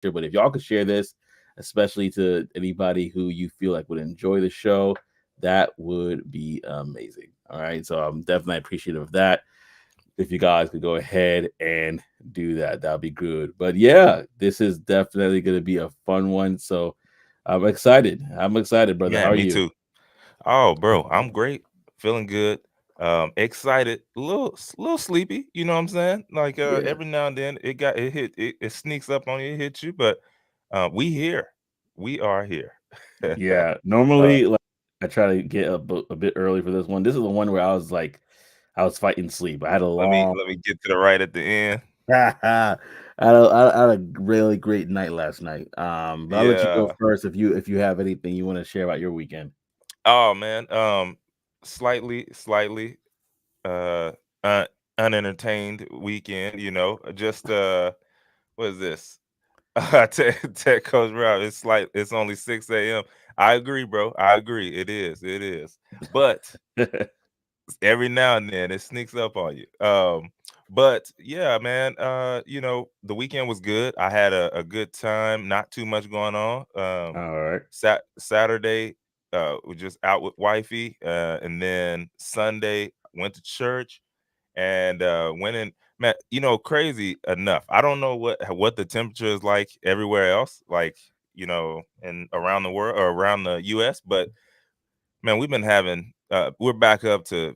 But if y'all could share this, especially to anybody who you feel like would enjoy the show, that would be amazing. All right. So I'm definitely appreciative of that. If you guys could go ahead and do that, that'll be good. But yeah, this is definitely going to be a fun one. So I'm excited. I'm excited, brother. Yeah, How are me you? too. Oh, bro, I'm great. Feeling good. Excited. A little sleepy. You know what I'm saying? Like Yeah. every now and then it sneaks up on you, it hits you. But we here. We are here. Yeah. uh, Normally, like, I try to get a bit early for this one. This is the one where I was like, I was fighting sleep. I had a let me long, let me get to the right at the end. I had a really great night last night. But I'll let you go Yeah. first if you have anything you want to share about your weekend. Oh man. Slightly uh, un- unentertained weekend. Just what is this? Tech Coach Rob, it's only 6 a.m. I agree, bro. I agree. It is. But every now and then it sneaks up on you. But yeah, man, the weekend was good. I had a good time, not too much going on. All right. Saturday, was just out with wifey, and then Sunday went to church and went in. Man, crazy enough. I don't know what the temperature is like everywhere else, like and around the world or around the U.S. But man, we've been having. We're back up to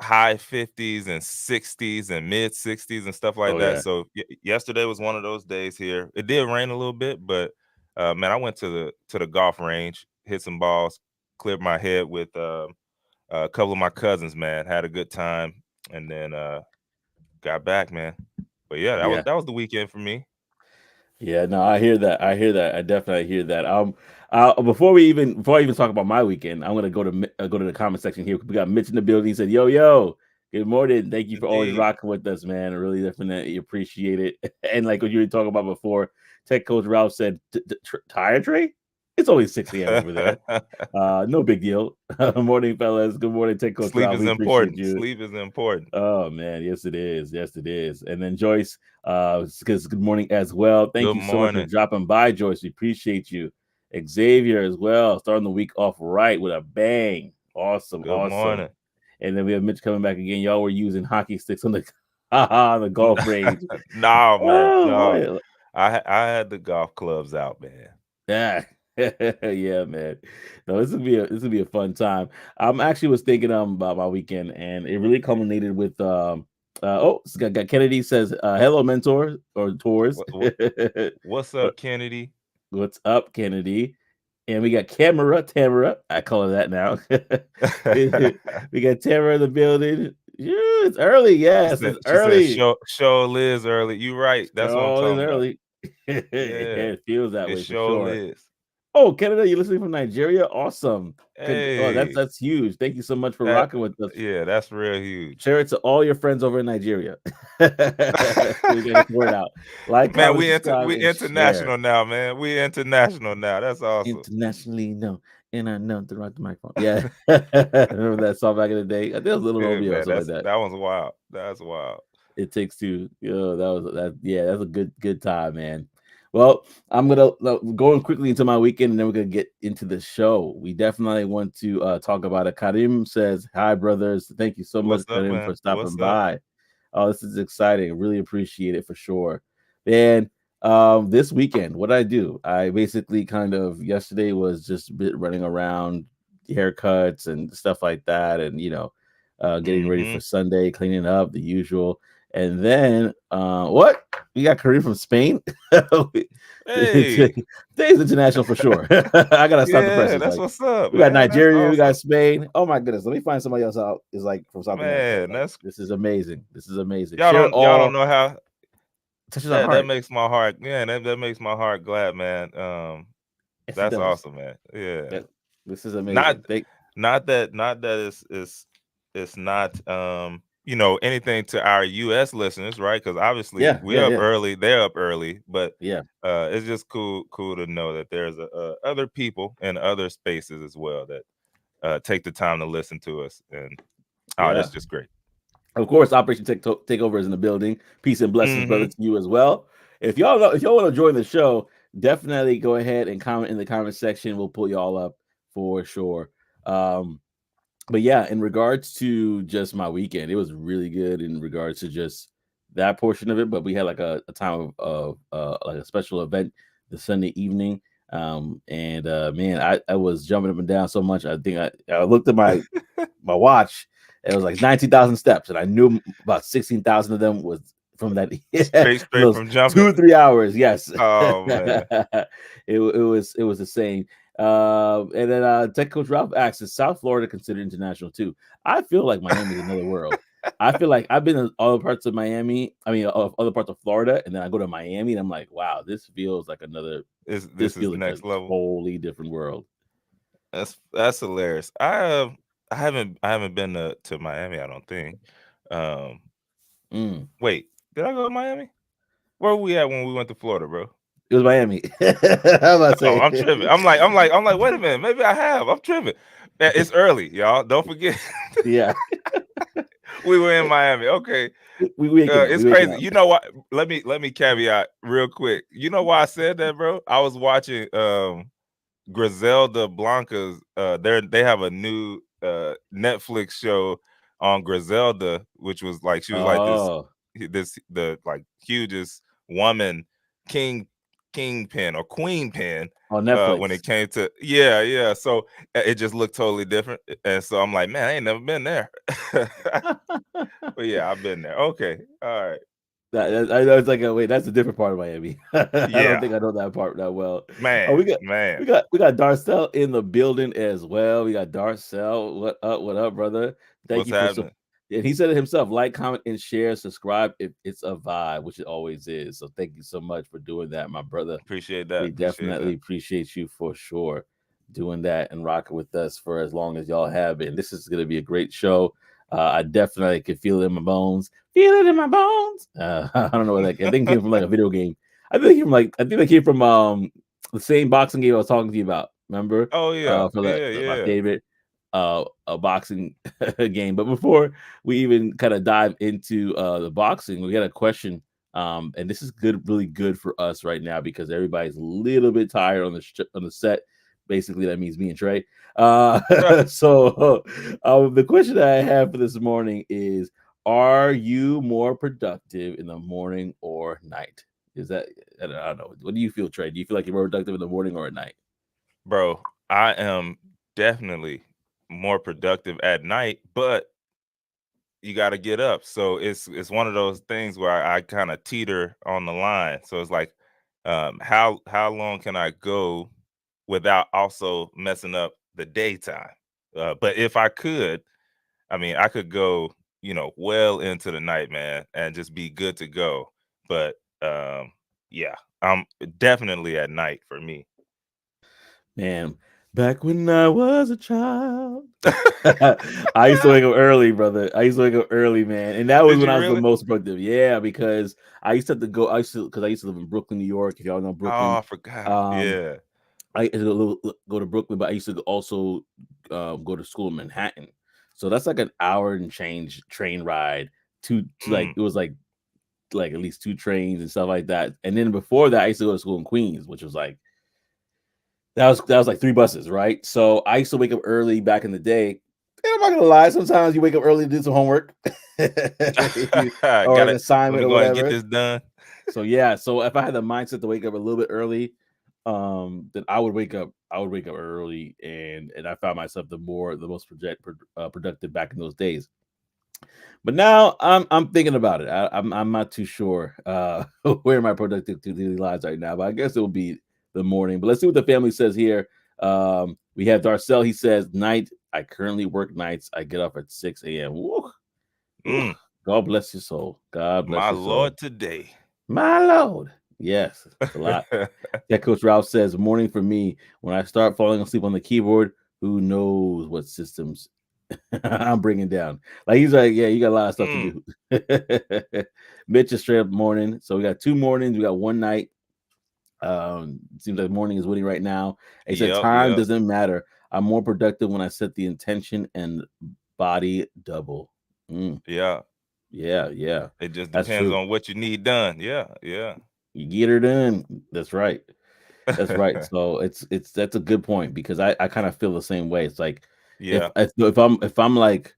high 50s and 60s and mid 60s and stuff like Oh that. yeah. So yesterday was one of those days here. It did rain a little bit, but man, I went to the golf range, hit some balls, cleared my head with a couple of my cousins. Man, had a good time, and then got back, man. But yeah, that was Yeah. that was the weekend for me. Yeah, no, I hear that. I hear that. I definitely hear that. Before I even talk about my weekend, I'm gonna go to the comment section here. We got Mitch in the building. He said, "Yo, yo, good morning. Thank you for always Indeed. rocking with us, man. I really definitely appreciate it." And like what you were talking about before, Tech Coach Ralph said, "Tire tray? It's only 6 a.m. over there. No big deal." Morning, fellas. Good morning, Tech Coach Sleep Ralph. is We appreciate important. you. Sleep is important. Oh man, yes it is. Yes it is. And then Joyce, good morning as well. Thank Good you so much for morning. dropping by, Joyce. We appreciate you. Xavier as well, starting the week off right with a bang. Awesome, Good awesome. morning. And then we have Mitch coming back again. y'all were using hockey sticks on the on the golf range. No, man. Oh No. boy. I had the golf clubs out, man. Yeah. Yeah, man. No, this will be a fun time. I'm actually was thinking about my weekend, and it really culminated with got Kennedy says hello mentor or tours. What's What up, Kennedy? what's up, Kennedy? And we got Tamara. I call her that now. We got Tamara in the building. Yeah, it's early. Yes, it's She said, early. show Liz early. You right. That's what I'm Oh, it's talking about. early. Yeah, Yeah. it feels that It way for show sure. Liz. Oh, Canada, you're listening from Nigeria? Awesome. Good. Oh, that's Hey. that's huge. Thank you so much for That rocking with us. yeah, that's real huge. Share it to all your friends over in Nigeria. We gotta get the word out. Like, Man, comment, subscribe, we and share. international now, man. We international now. That's awesome. Internationally known. And I know to rock the microphone. Yeah. Remember that song back in the day? I think it was Little Yeah, Romeo or man. something like that. That one's wild. That's wild. It Takes Two. Yeah, that's a good time, man. Well, I'm gonna going quickly into my weekend, and then we're gonna get into the show. We definitely want to talk about it. Karim says, "Hi, brothers. Thank you so much, What's up, Karim, man? for stopping What's up? by. Oh, this is exciting. Really appreciate it for sure." And this weekend, what I do, I basically kind of yesterday was just a bit running around, haircuts and stuff like that, and getting ready Mm-hmm. for Sunday, cleaning up the usual. And then what? We got Kareem from Spain. Hey. Today's international for sure. I gotta stop the Yeah, presses. that's Like what's up, we got man. That's Nigeria, we awesome. got Spain. Oh my goodness, let me find somebody else out is like from South America. Man, Like that's this is amazing. This is amazing. y'all Share it don't all. know how Touches our that heart. makes my heart, yeah, that makes my heart glad, man. Yes, it That's does. awesome, man. Yeah. That this is Not amazing. Thank not that it's not anything to our US listeners, right? Because obviously yeah, we're yeah, up yeah, early, they're up early, but yeah, it's just cool to know that there's other people in other spaces as well that take the time to listen to us. And oh, yeah. that's just great. Of course, Operation Takeover is in the building. Peace and blessings, brother, Hmm. to you as well. if y'all want to join the show, definitely go ahead and comment in the comment section. We'll pull y'all up for sure. Um, but yeah, in regards to just my weekend, it was really good in regards to just that portion of it. But we had like a time of like a special event the Sunday evening. And man, I was jumping up and down so much. I think I looked at my watch. It was like 19,000 steps, and I knew about 16,000 of them was from that from Straight those from jumping. 2 or 3 hours. Yes, Oh man. it was insane. And then Tech Coach Ralph asks, "Is South Florida considered international too?" I feel like Miami is another world. I feel like I've been in other parts of Miami. I mean, of other parts of Florida, and then I go to Miami, and I'm like, wow, this feels like another. This This is feels like a next level. totally different world. That's hilarious. I haven't been to Miami, I don't think. Um Mm. Wait, did I go to Miami? Where were we at when we went to Florida, bro? It was Miami. How about Oh, say? I'm tripping. I'm like, wait a minute, maybe I have. I'm tripping. It's early, y'all. Don't forget. Yeah, We were in Miami. Okay. we waking up. It's We waking crazy. up. You know what? Let me caveat real quick. You know why I said that, bro? I was watching Griselda Blanca's they have a new Netflix show on Griselda, which was like she was like Oh, the like hugest woman king kingpin or queen pin on when Netflix. it came to yeah. So it just looked totally different. And so I'm like, man, I ain't never been there. But yeah, I've been there. Okay. All right. I know it's like wait, that's a different part of Miami. I don't Yeah. think I know that part that well. Oh, Man, man. we got Darcel in the building as well. We got Darcel. What up, brother? Thank What's you for happening? and he said it himself. Like, comment, and share. Subscribe if it's a vibe, which it always is. So thank you so much for doing that, my brother. Appreciate that. We Appreciate definitely that. appreciate you for sure doing that and rocking with us for as long as y'all have been. This is going to be a great show. I definitely can feel it in my bones. Feel it in my bones. I don't know what that. I think it came from like a video game. I think it came from the same boxing game I was talking to you about. Remember? Oh yeah. For Yeah, my yeah. favorite a boxing game. But before we even kind of dive into the boxing, we got a question. And this is good, really good for us right now because everybody's a little bit tired on the set. Basically, that means me and Trey. So the question that I have for this morning is: are you more productive in the morning or night? Is that I don't know. What do you feel, Trey? Do you feel like you're more productive in the morning or at night? Bro, I am definitely more productive at night, but you got to get up. So it's one of those things where I kind of teeter on the line. So it's like, how long can I go without also messing up the daytime? But if I could, I mean, I could go, well into the night, man, and just be good to go. But yeah, I'm definitely at night for me. Man, back when I was a child, I used to wake up early, brother. I used to wake up early, man, and that was Did when you I was the really? most productive. Yeah, because I used to have to go. I used to live in Brooklyn, New York. If y'all know Oh, Brooklyn, I forgot. um, Yeah. I used to go to Brooklyn, but I used to also go to school in Manhattan. So that's like an hour and change train ride to like Mm. it was like at least two trains and stuff like that. And then before that, I used to go to school in Queens, which was like that was like 3 buses, right? So I used to wake up early back in the day. And I'm not gonna lie, sometimes you wake up early to do some homework or an Let assignment me or go ahead and get whatever. this done. So yeah, so if I had the mindset to wake up a little bit early, then I would wake up early, and I found myself the most productive back in those days. But now I'm thinking about it. I'm not too sure where my productivity lies right now, but I guess it will be the morning. But let's see what the family says here. We have Darcel. He says, "Night. I currently work nights. I get up at 6 a.m. Woo, woo. Mm, God bless your soul. God bless my your soul. Lord today. My Lord. Yes, it's a lot." Yeah, Coach Ralph says, "Morning for me. When I start falling asleep on the keyboard, who knows what systems I'm bringing down." Like he's like, yeah, you got a lot of stuff to Mm, do. Mitch is straight up morning. So we got 2 mornings. We got one night. Seems like morning is winning right now. He said, yep, "Time yep, doesn't matter. I'm more productive when I set the intention and body double." Mm, yeah. yeah, yeah, It just that's depends true. on what you need done. Yeah, yeah. You get her done. That's right. That's right. So that's a good point because I kind of feel the same way. It's like Yeah. if I'm like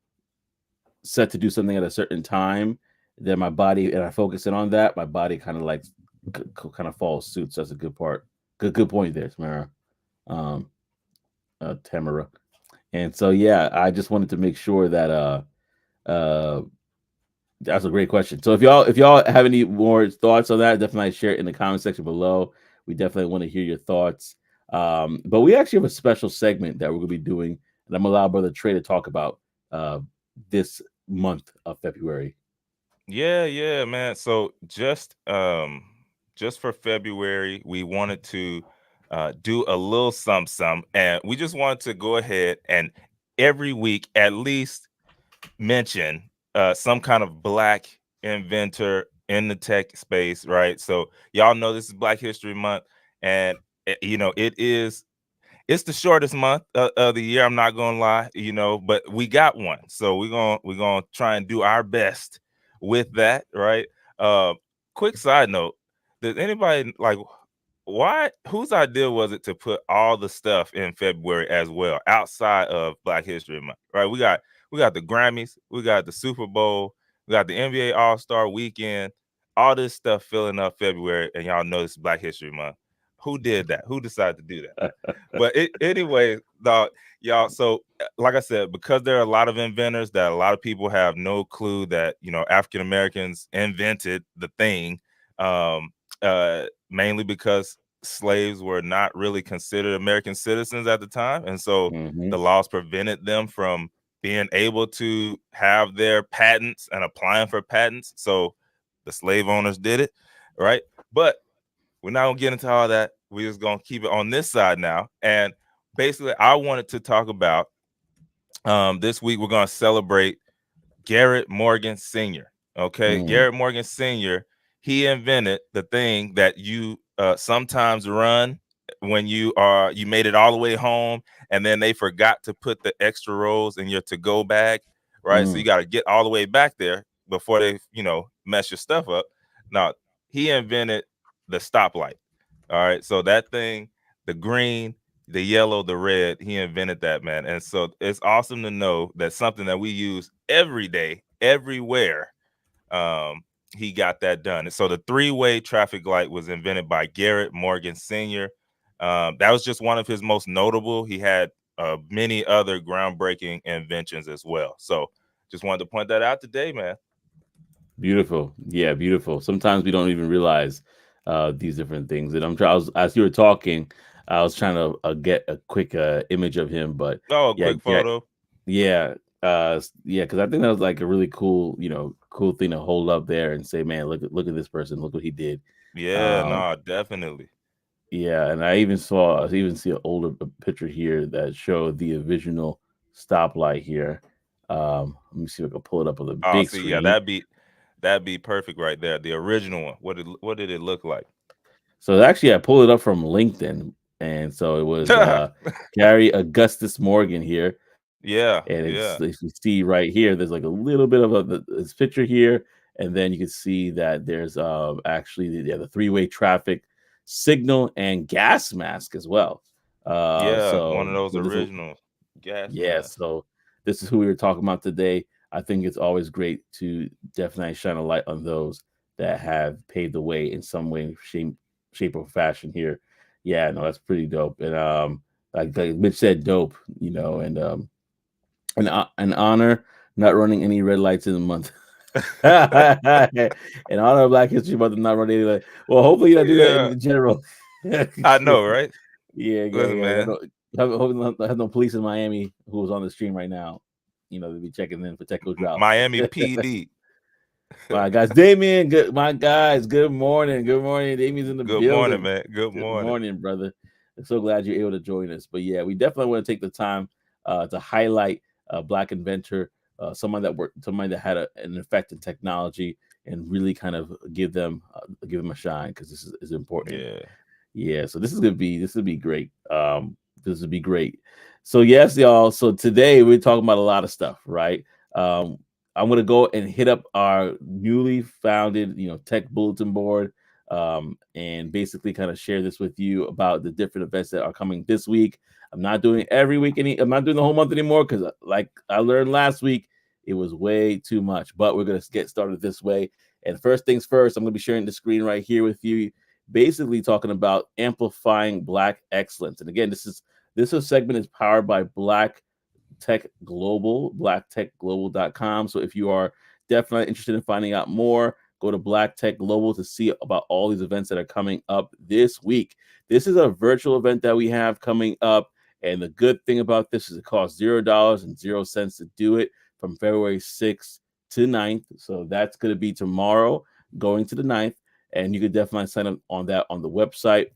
set to do something at a certain time, then my body and I focus in on that, my body kind of like kind of follows suit. So that's a good part. Good point there, Tamara. Um, Tamara. And so yeah, I just wanted to make sure that uh that's a great question. So if y'all have any more thoughts on that, definitely share it in the comment section below. We definitely want to hear your thoughts. But we actually have a special segment that we're gonna be doing, and I'm gonna allow Brother Trey to talk about uh this month of February. Yeah, yeah, man. So just for February, we wanted to do a little some, and we just wanted to go ahead and every week at least mention some kind of black inventor in the tech space, right? So y'all know this is Black History Month, and you know it's the shortest month of the year. I'm not gonna lie, you know, but we got one, so we're gonna try and do our best with that, right? Uh, quick side note: does anybody like why? Whose idea was it to put all the stuff in February as well, outside of Black History Month? Right? We got the Grammys, we got the Super Bowl, we got the NBA All Star Weekend, all this stuff filling up February, and y'all know this is Black History Month. Who did that? Who decided to do that, man? But anyway, dog, y'all. So, like I said, because there are a lot of inventors that a lot of people have no clue that African Americans invented the thing, um, mainly because slaves were not really considered American citizens at the time, and so Hmm. the laws prevented them from being able to have their patents and applying for patents. So the slave owners did it, right? But we're not gonna get into all that. We're just gonna keep it on this side now. And basically, I wanted to talk about this week. We're gonna celebrate Garrett Morgan Sr. Okay, Mm, Garrett Morgan Sr. He invented the thing that you sometimes run when you made it all the way home, and then they forgot to put the extra rolls in your to-go bag, right? So you mm. got to get all the way back there before they mess your stuff up. Now he invented the stoplight. All right, so that thing, the green, the yellow, the red, he invented that, man. And so it's awesome to know that something that we use every day, everywhere, um, he got that done. And so the three-way traffic light was invented by Garrett Morgan Sr. That was just one of his most notable. He had many other groundbreaking inventions as well. So just wanted to point that out today, man. Beautiful. Yeah, beautiful. Sometimes we don't even realize these different things. And as you were talking, I was trying to get a quick image of him, but Oh, a yeah, quick photo. yeah, yeah, because I think that was like a really cool, cool thing to hold up there and say, man, look at this person, look what he did. Yeah, Um, no, definitely. yeah, and I even see an older picture here that showed the original stoplight here. Let me see if I can pull it up on the Oh, big see, yeah, screen. that'd be perfect right there. The original one. What did it look like? So actually, I pulled it up from LinkedIn, and so it was Gary Augustus Morgan here, Yeah, and it's yeah, if you see right here, there's like a little bit of this picture here, and then you can see that there's actually the three-way traffic signal and gas mask as well. yeah. One So of those so this is original gas yeah, masks. so this is who we were talking about today. I think it's always great to definitely shine a light on those that have paved the way in some way, shape or fashion here. Yeah, no, that's pretty dope. And like Mitch said, dope, an honor not running any red lights in the month. In honor of Black History Month, not running any light. Well, hopefully you don't do that Yeah, in general. I know, right? Yeah, yeah, Listen, yeah. I man, don't, I have no police in Miami who was on the stream right now. To be checking in for Teco drought. Miami PD. My guys, Damien. My guys. Good morning. Good morning. Damien's in the Good morning, building. man. Good Good morning. morning, brother. I'm so glad you're able to join us. But yeah, we definitely want to take the time to highlight a Black inventor, somebody that had an effect in technology, and really kind of give them a shine because this is important. Yeah. Yeah, so this would be great. This would be great. So yes, y'all. So today we're talking about a lot of stuff, right? Um, I'm gonna go and hit up our newly founded, tech bulletin board. and basically kind of share this with you about the different events that are coming this week. I'm not doing every week I'm not doing the whole month anymore because, like I learned last week, it was way too much. But we're gonna get started this way. And first things first, I'm gonna be sharing the screen right here with you, basically talking about amplifying Black excellence. And again, this segment is powered by Black Tech Global, blacktechglobal.com. So if you are definitely interested in finding out more, go to Black Tech Global to see about all these events that are coming up this week. This is a virtual event that we have coming up. And the good thing about this is it costs $0 to do it from February 6th to 9th. So that's going to be tomorrow going to the 9th. And you could definitely sign up on that on the website.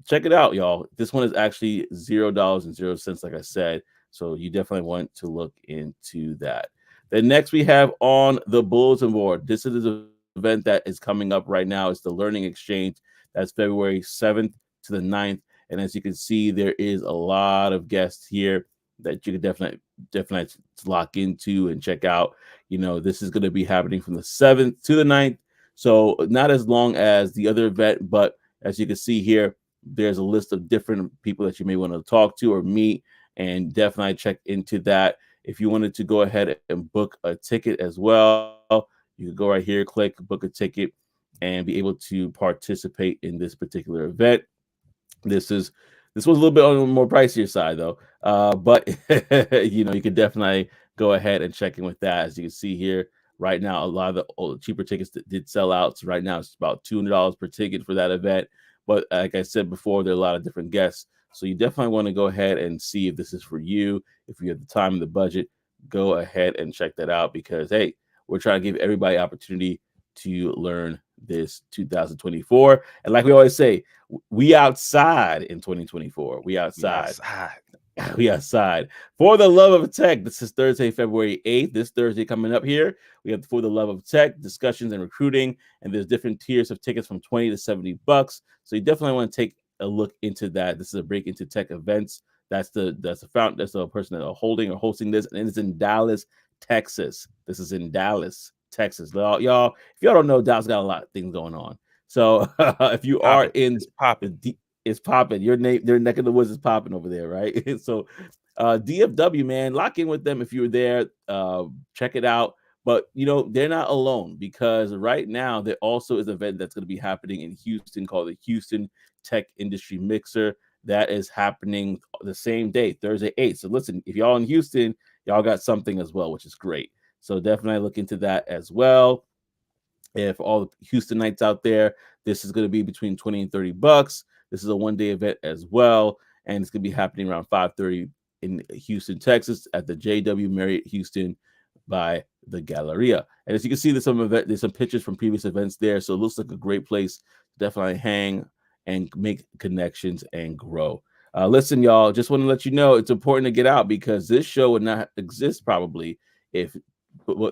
Check it out, y'all. This one is actually $0, like I said. So you definitely want to look into that. Then next we have on the bulletin board. This is the event that is coming up right now. It's the Learning Exchange. That's February 7th to the 9th. And as you can see, there is a lot of guests here that you can definitely lock into and check out. This is going to be happening from the 7th to the 9th. So not as long as the other event, but as you can see here, there's a list of different people that you may want to talk to or meet, and definitely check into that. If you wanted to go ahead and book a ticket as well, you can go right here, click book a ticket, and be able to participate in this particular event. This was a little bit on the more pricier side though, but you can definitely go ahead and check in with that. As you can see here, right now a lot of the cheaper tickets that did sell out. So right now it's about $200 per ticket for that event. But like I said before, there are a lot of different guests, so you definitely want to go ahead and see if this is for you. If you have the time and the budget, go ahead and check that out because hey, we're trying to give everybody opportunity to learn this 2024. And like we always say, we outside in 2024. We outside. We outside. For the Love of Tech. This is Thursday, February 8th. This Thursday coming up here, we have For the Love of Tech, discussions and recruiting. And there's different tiers of tickets from 20 to $70. So you definitely want to take a look into that. This is a break into tech events. That's the person that are holding or hosting this, and it's in Dallas, Texas. This is in Dallas, Texas. Y'all, if y'all don't know, Dallas got a lot of things going on. So if you are in, it's popping. Their neck of the woods is popping over there, right? So DFW, man, lock in with them if you're there. Check it out. But they're not alone because right now there also is an event that's going to be happening in Houston called the Houston Tech Industry Mixer. That is happening the same day, Thursday 8th. So listen, if y'all in Houston, y'all got something as well, which is great. So definitely look into that as well. If all the Houstonites out there, this is going to be between $20 and $30. This is a one-day event as well, and it's going to be happening around 5:30 in Houston, Texas, at the JW Marriott Houston by the Galleria. And as you can see, there's some pictures from previous events there, so it looks like a great place to definitely hang and make connections and grow. Listen, y'all, just want to let you know it's important to get out because this show would not exist probably if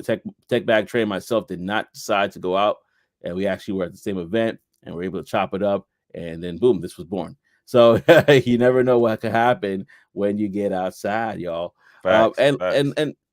Tech Bag Trey and myself did not decide to go out, and we actually were at the same event and we're able to chop it up, and then boom, this was born. So you never know what could happen when you get outside, y'all. Facts.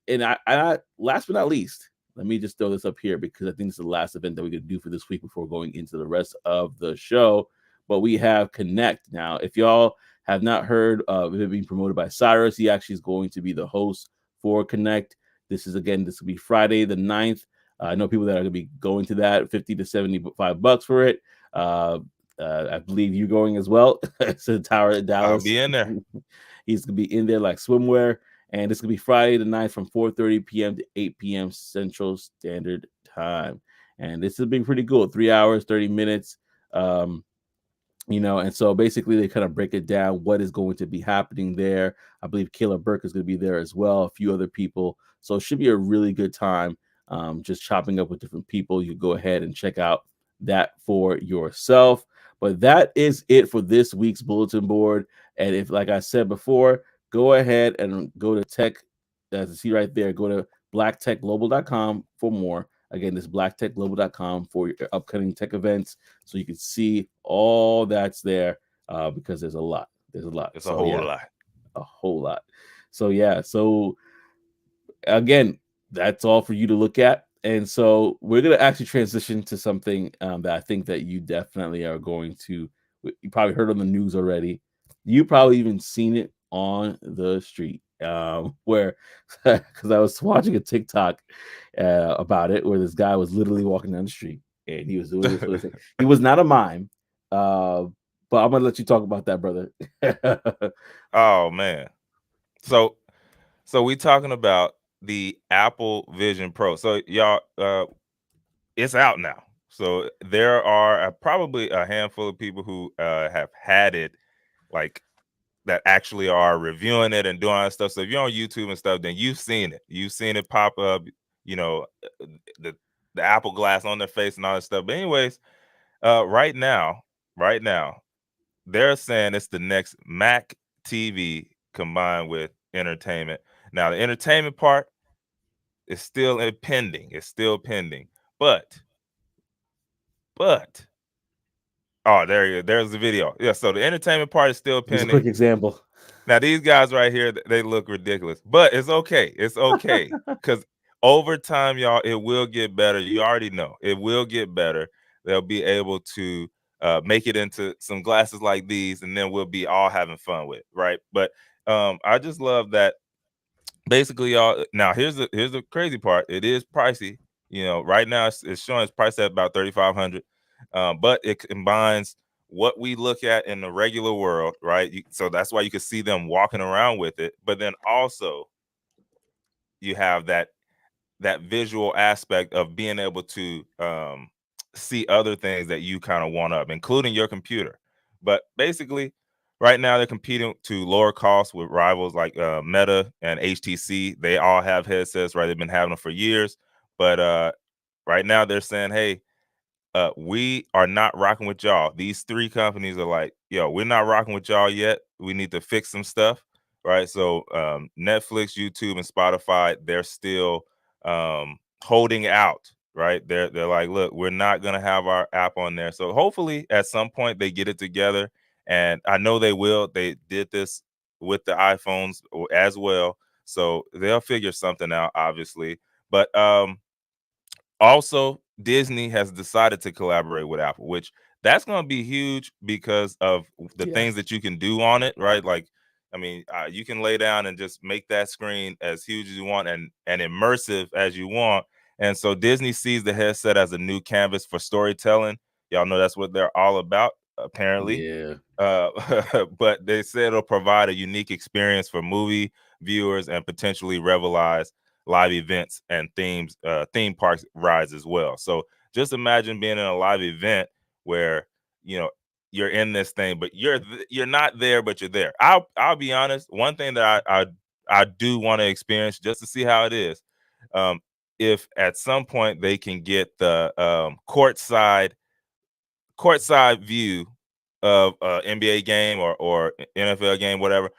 And I last but not least, let me just throw this up here because I think it's the last event that we could do for this week before going into the rest of the show. But we have Connect now. If y'all have not heard of it being promoted by Cyrus, he actually is going to be the host for Connect. This will be Friday the 9th. I know people that are going to be going to that, $50 to $75 for it. I believe you're going as well. It's the Tower of Dallas. I'll be in there. He's going to be in there like swimwear. And it's going to be Friday the 9th from 4:30 p.m. to 8 p.m. Central Standard Time. And this has been pretty cool. 3 hours, 30 minutes. And so basically they kind of break it down what is going to be happening there. I believe Kayla Burke is going to be there as well, a few other people. So it should be a really good time just chopping up with different people. You go ahead and check out that for yourself. But that is it for this week's bulletin board. And if, like I said before, go ahead and go to tech, as you see right there, go to blacktechglobal.com for more. Again, this blacktechglobal.com for your upcoming tech events. So you can see all that's there because there's a lot. There's a lot. It's a whole lot. A whole lot. So, yeah. So, again, that's all for you to look at. And so we're gonna actually transition to something that I think that you definitely are going to. You probably heard on the news already. You probably even seen it on the street. Where because I was watching a TikTok about it, where this guy was literally walking down the street and he was doing this for the thing. He was not a mime, uh, but I'm gonna let you talk about that, brother. Oh man. So we talking about the Apple Vision Pro. So y'all, it's out now. So there are probably a handful of people who have had it, like that actually are reviewing it and doing all that stuff. So if you're on YouTube and stuff, then you've seen it. You've seen it pop up. You know, the the Apple Glass on their face and all that stuff. But anyways, right now, right now, they're saying it's the next Mac TV combined with entertainment. Now the entertainment part is still pending. It's still pending. But oh, there you go. There's the video. Yeah, so the entertainment part is still Just a pending. quick example. Now these guys right here, they look ridiculous, but it's okay. It's okay because over time, y'all, it will get better. You already know it will get better. They'll be able to make it into some glasses like these, and then we'll be all having fun with it, right? But I just love that basically, y'all. Now here's the crazy part. It is pricey. You know, right now it's showing it's priced at about 3,500, but it combines what we look at in the regular world, right? So that's why you can see them walking around with it. But then also you have that visual aspect of being able to see other things that you kind of want up, including your computer. But basically, right now they're competing to lower costs with rivals like Meta and HTC. They all have headsets, right? They've been having them for years, but right now they're saying, "Hey, we are not rocking with y'all." These three companies are like, "Yo, we're not rocking with y'all yet. We need to fix some stuff." Right. So Netflix, YouTube, and Spotify, they're still holding out. Right. They're like, look, we're not gonna have our app on there. So hopefully at some point they get it together. And I know they will. They did this with the iPhones as well. So they'll figure something out, obviously. But also, Disney has decided to collaborate with Apple, which that's going to be huge because of the Yeah. things that you can do on it, right? Like, I mean, you can lay down and just make that screen as huge as you want and immersive as you want. And so Disney sees the headset as a new canvas for storytelling. Y'all know that's what they're all about, apparently. Yeah. Uh, but they said it'll provide a unique experience for movie viewers and potentially revitalize live events and theme parks rides as well. So just imagine being in a live event where you know you're in this thing, but you're not there, but you're there. I'll be honest. One thing that I do want to experience just to see how it is. Um, if at some point they can get the courtside view of NBA game or NFL game, whatever.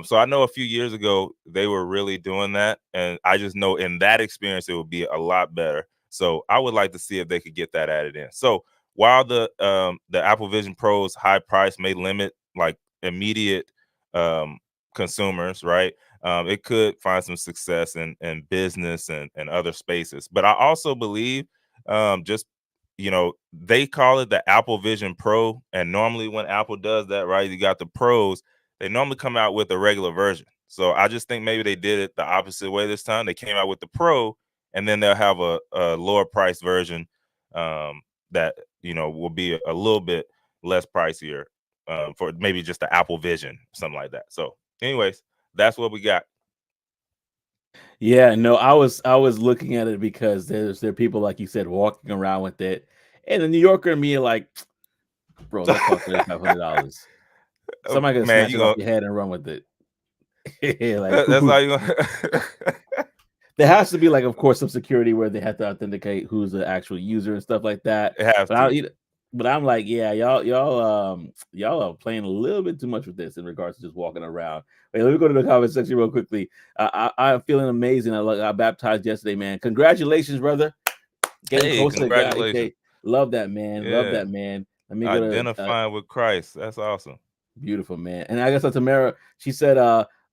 So I know a few years ago they were really doing that, and I just know in that experience it would be a lot better. So I would like to see if they could get that added in. So while the Apple Vision Pro's high price may limit like immediate um, consumers, right? It could find some success in business and other spaces. But I also believe just they call it the Apple Vision Pro. And normally when Apple does that, right, you got the pros, they normally come out with a regular version. So I just think maybe they did it the opposite way this time. They came out with the Pro, and then they'll have a lower price version that, will be a little bit less pricier for maybe just the Apple Vision, something like that. So, anyways, that's what we got. Yeah, no, I was looking at it because there are people like you said walking around with it, and the New Yorker and me are like, bro, that cost $3,500. Somebody gonna Man, snatch you it off gonna your head and run with it. Like that's who? how you gonna There has to be like, of course, some security where they have to authenticate who's the actual user and stuff like that. it has But to. but I'm like, yeah, y'all are playing a little bit too much with this in regards to just walking around. Wait, let me go to the comment section real quickly. I'm feeling amazing. I baptized yesterday, man. Congratulations, brother. Getting Hey, closer to God. congratulations. Okay, love that, man. Love Yeah. that, man. Let me go to Identifying with Christ. That's awesome. beautiful, man. And I guess Tamara, she said,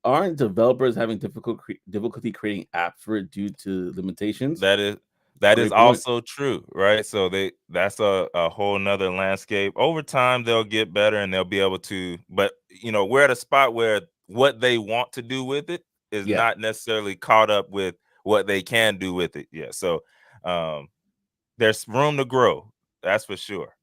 aren't developers having difficulty creating apps for it due to limitations? That is That is Great point. also true, right? So that's a whole nother landscape. Over time, they'll get better and they'll be able to, but we're at a spot where what they want to do with it is Yeah. not necessarily caught up with what they can do with it. Yeah. So um, there's room to grow. That's for sure.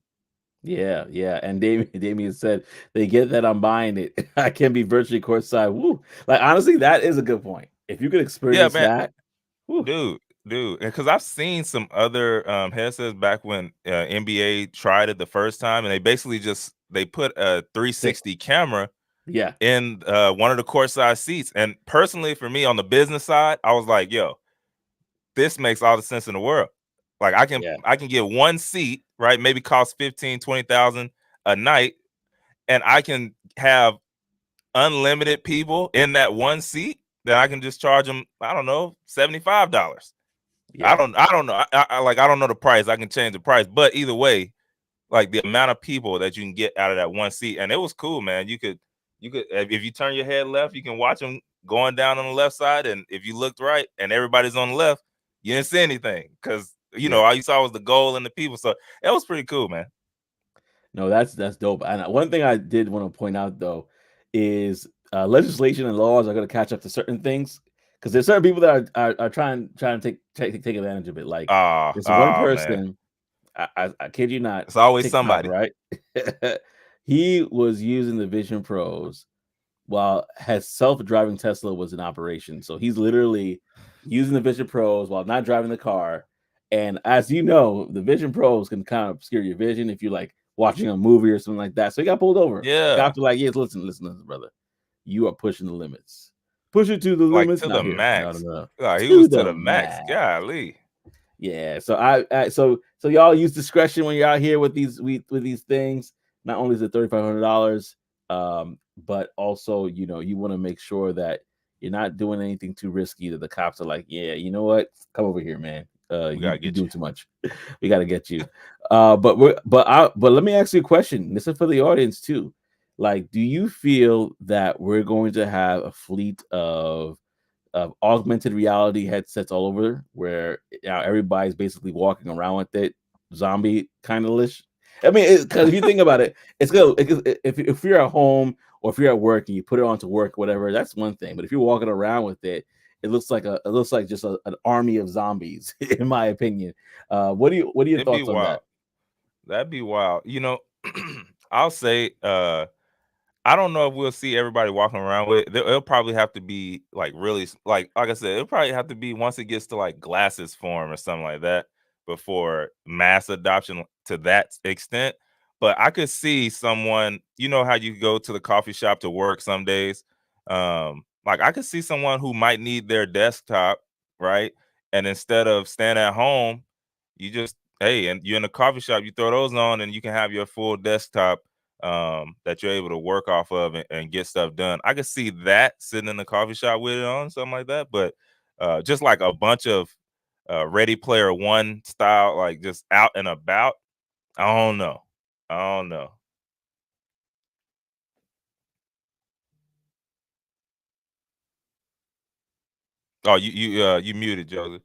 Yeah, yeah. And Damien said they get that I'm buying it. I can be virtually courtside. Woo. Like honestly, that is a good point. If you could Yeah, experience man. that, woo. Dude, because I've seen some other headsets back when NBA tried it the first time, and they basically just they put a Sit. 360 camera Yeah, in one of the courtside seats. And personally, for me on the business side, I was like, "Yo, this makes all the sense in the world. Like, yeah, I can get one seat, right? Maybe cost 15, 20,000 a night, and I can have unlimited people in that one seat. Then I can just charge them, I don't know, $75. yeah, I don't know. I don't know the price. I can change the price, but either way, like the amount of people that you can get out of that one seat, and it was cool, man. You could if you turn your head left, you can watch them going down on the left side, and if you looked right and everybody's on the left, you didn't see anything because yeah. all you saw was the goal and the people. So it was pretty cool, man. No, that's dope. And one thing I did want to point out though is legislation and laws are going to catch up to certain things because there's certain people that are trying to take advantage of it. Like this one Man, person, I kid you not, it's always TikTok, somebody. right? He was using the Vision Pros while his self-driving Tesla was in operation. So he's literally using the Vision Pros while not driving the car. And as you know, the Vision Pros can kind of obscure your vision if you're like watching a movie or something like that. So he got pulled over. The Yeah, cops are like, "Yes, listen, brother. You are pushing the limits. Push it to the like limits. to Not the here. No, no, max. no. He To was to the the max. max." Golly. Yeah, so so y'all use discretion when you're out here with these things. Not only is it $3,500, but also you want to make sure that you're not doing anything too risky that the cops are like, yeah, you know what, come over here, man. We You gotta you get you. doing too much. We got to get you. But let me ask you a question. This is for the audience too. Like, do you feel that we're going to have a fleet of augmented reality headsets all over where everybody's basically walking around with it, zombie kind of lish. I mean, because if you think about it, it's good. If you're at home or if you're at work and you put it on to work, whatever, that's one thing. But if you're walking around with it, it looks like just an army of zombies, in my opinion. What are your It'd be thoughts on that? wild. That'd be wild. I'll say I don't know if we'll see everybody walking around with it. It'll probably have to be like really like I said, it'll probably have to be once it gets to like glasses form or something like that before mass adoption to that extent. But I could see someone, you know how you go to the coffee shop to work some days. Like I could see someone who might need their desktop, right? And instead of staying at home, you just hey, and you're in a coffee shop, you throw those on and you can have your full desktop that you're able to work off of and get stuff done. I could see that sitting in the coffee shop with it on, something like that. But just like a bunch of Ready Player One style, like just out and about. I don't know. I don't know. Oh, you muted, Joseph.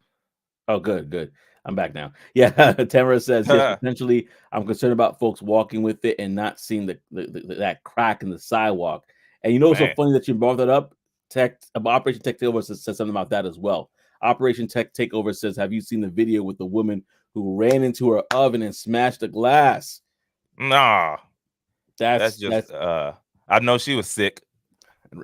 Oh, good, good. I'm back now. Yeah, Tamara says yes. Potentially, I'm concerned about folks walking with it and not seeing that crack in the sidewalk. And you know, what's so Man, funny that you brought that up. Operation Tech Takeover says something about that as well. Operation Tech Takeover says, "Have you seen the video with the woman who ran into her oven and smashed the glass?" nah, that's just That's I know she was sick.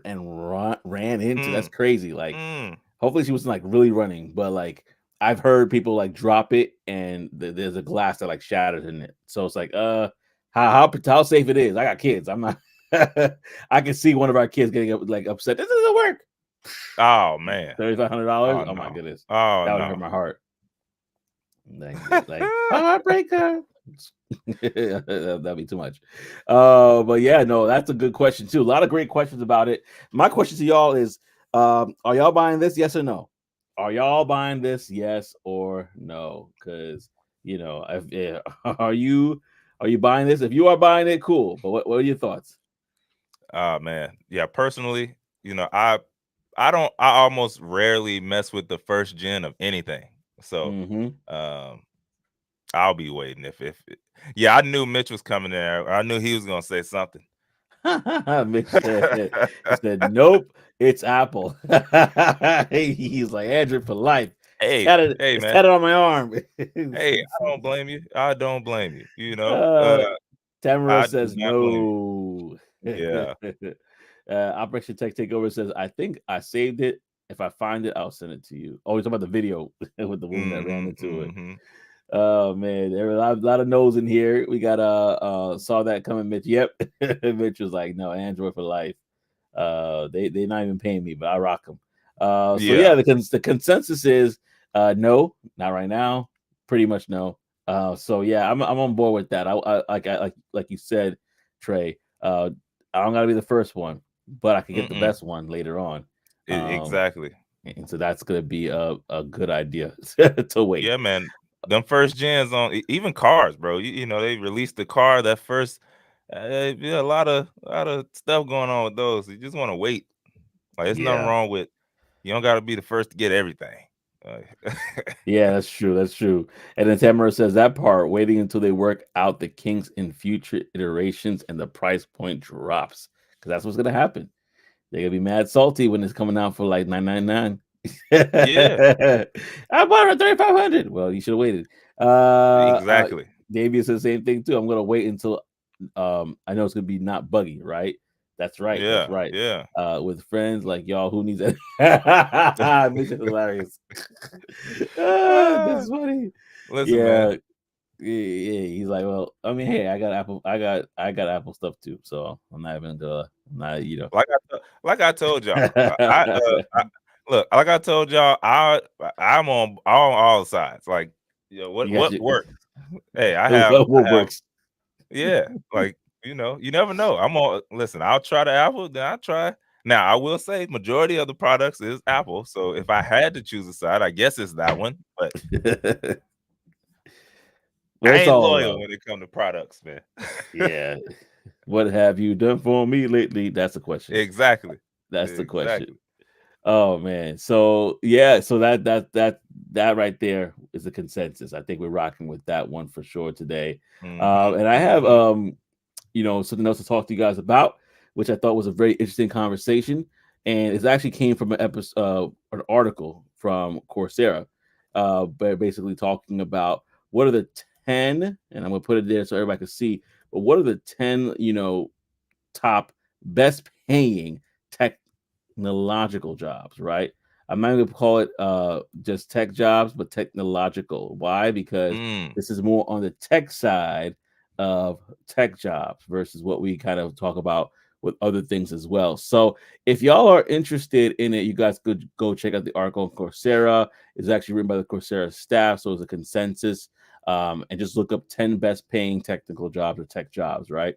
and ran into. That's Mm, crazy. Like, mm. hopefully she wasn't like really running, but like I've heard people like drop it and there's a glass that like shatters in it. So it's like, how safe it is. I got kids. I'm not. I can see one of our kids getting like upset. This doesn't work. Oh man. $3,500. Oh Oh my no. goodness, Oh that would hurt no. my heart. Like heartbreaker. That'd be too much. But yeah, no, that's a good question too. A lot of great questions about it. My question to y'all is, are y'all buying this? Yes or no? Are y'all buying this? Yes or no? Because are you buying this? If you are buying it, cool. But what are your thoughts? Oh man. Yeah, personally, I almost rarely mess with the first gen of anything. So Mm-hmm. um, I'll be waiting. Yeah, I knew Mitch was coming there. I knew he was gonna say something. Mitch said, he said, nope, it's Apple. He's like, Android for life. Hey, hey, It's man. tatted on my arm. Hey, I don't blame you. I don't blame you. uh, Tamara I do says not blame you. no. Yeah. Operation Tech Takeover says, I think I saved it. If I find it, I'll send it to you. Oh, he's talking about the video with the woman that ran Mm-hmm, into it. mm-hmm. Oh man, there were a lot of no's in here. We got saw that coming, Mitch. Yep. Mitch was like, no, Android for life. They not even paying me, but I rock them. So Yeah. yeah, the consensus is no, not right now. Pretty much no. So yeah, I'm on board with that. Like you said, Trey. I don't gotta be the first one, but I could get the Mm-mm. best one later on. Um, Exactly. and so that's gonna be a good idea to wait. Yeah, man. Them first gens on even cars, bro. They released the car that first. Yeah, a lot of stuff going on with those. You just want to wait. Like, there's nothing Yeah. wrong with. You don't got to be the first to get everything. Yeah, that's true. That's true. And then Tamara says that part, waiting until they work out the kinks in future iterations and the price point drops. Because that's what's gonna happen. They're gonna be mad salty when it's coming out for like $999. Yeah, I bought it for 3,500. Well, you should have waited. exactly. Davey says the same thing too. I'm gonna wait until I know it's gonna be not buggy, right? That's right. That's Yeah, right. yeah. With friends like y'all, who needs it? Mission hilarious. Ah, That's funny. listen, man. Yeah, yeah. He's like, well, I mean, hey, I got Apple. I got Apple stuff too, so I'm not even gonna, not. Like I told y'all, look. Like I told y'all, I'm on all sides. Like, You got what you. works? Hey, What works? yeah. Like, you never know. Listen. I'll try the Apple. Then I'll try. Now, I will say, majority of the products is Apple. So if I had to choose a side, I guess it's that one. But Well, I it's ain't all loyal love. when it comes to products, man. Yeah. What have you done for me lately? That's the question. Exactly. That's the question. Exactly. Oh man. So yeah, so that right there is a consensus. I think we're rocking with that one for sure today. Hmm, And I have hmm. something else to talk to you guys about, which I thought was a very interesting conversation. And it actually came from an article from Coursera, but basically talking about what are the 10, and I'm gonna put it there so everybody can see, but what are the 10, top best paying technological jobs, right? I'm not going to call it just tech jobs, but technological. Why? Because Mm, this is more on the tech side of tech jobs versus what we kind of talk about with other things as well. So if y'all are interested in it, you guys could go check out the article on Coursera. It's actually written by the Coursera staff, so it's a consensus. And just look up 10 best paying technical jobs or tech jobs, right?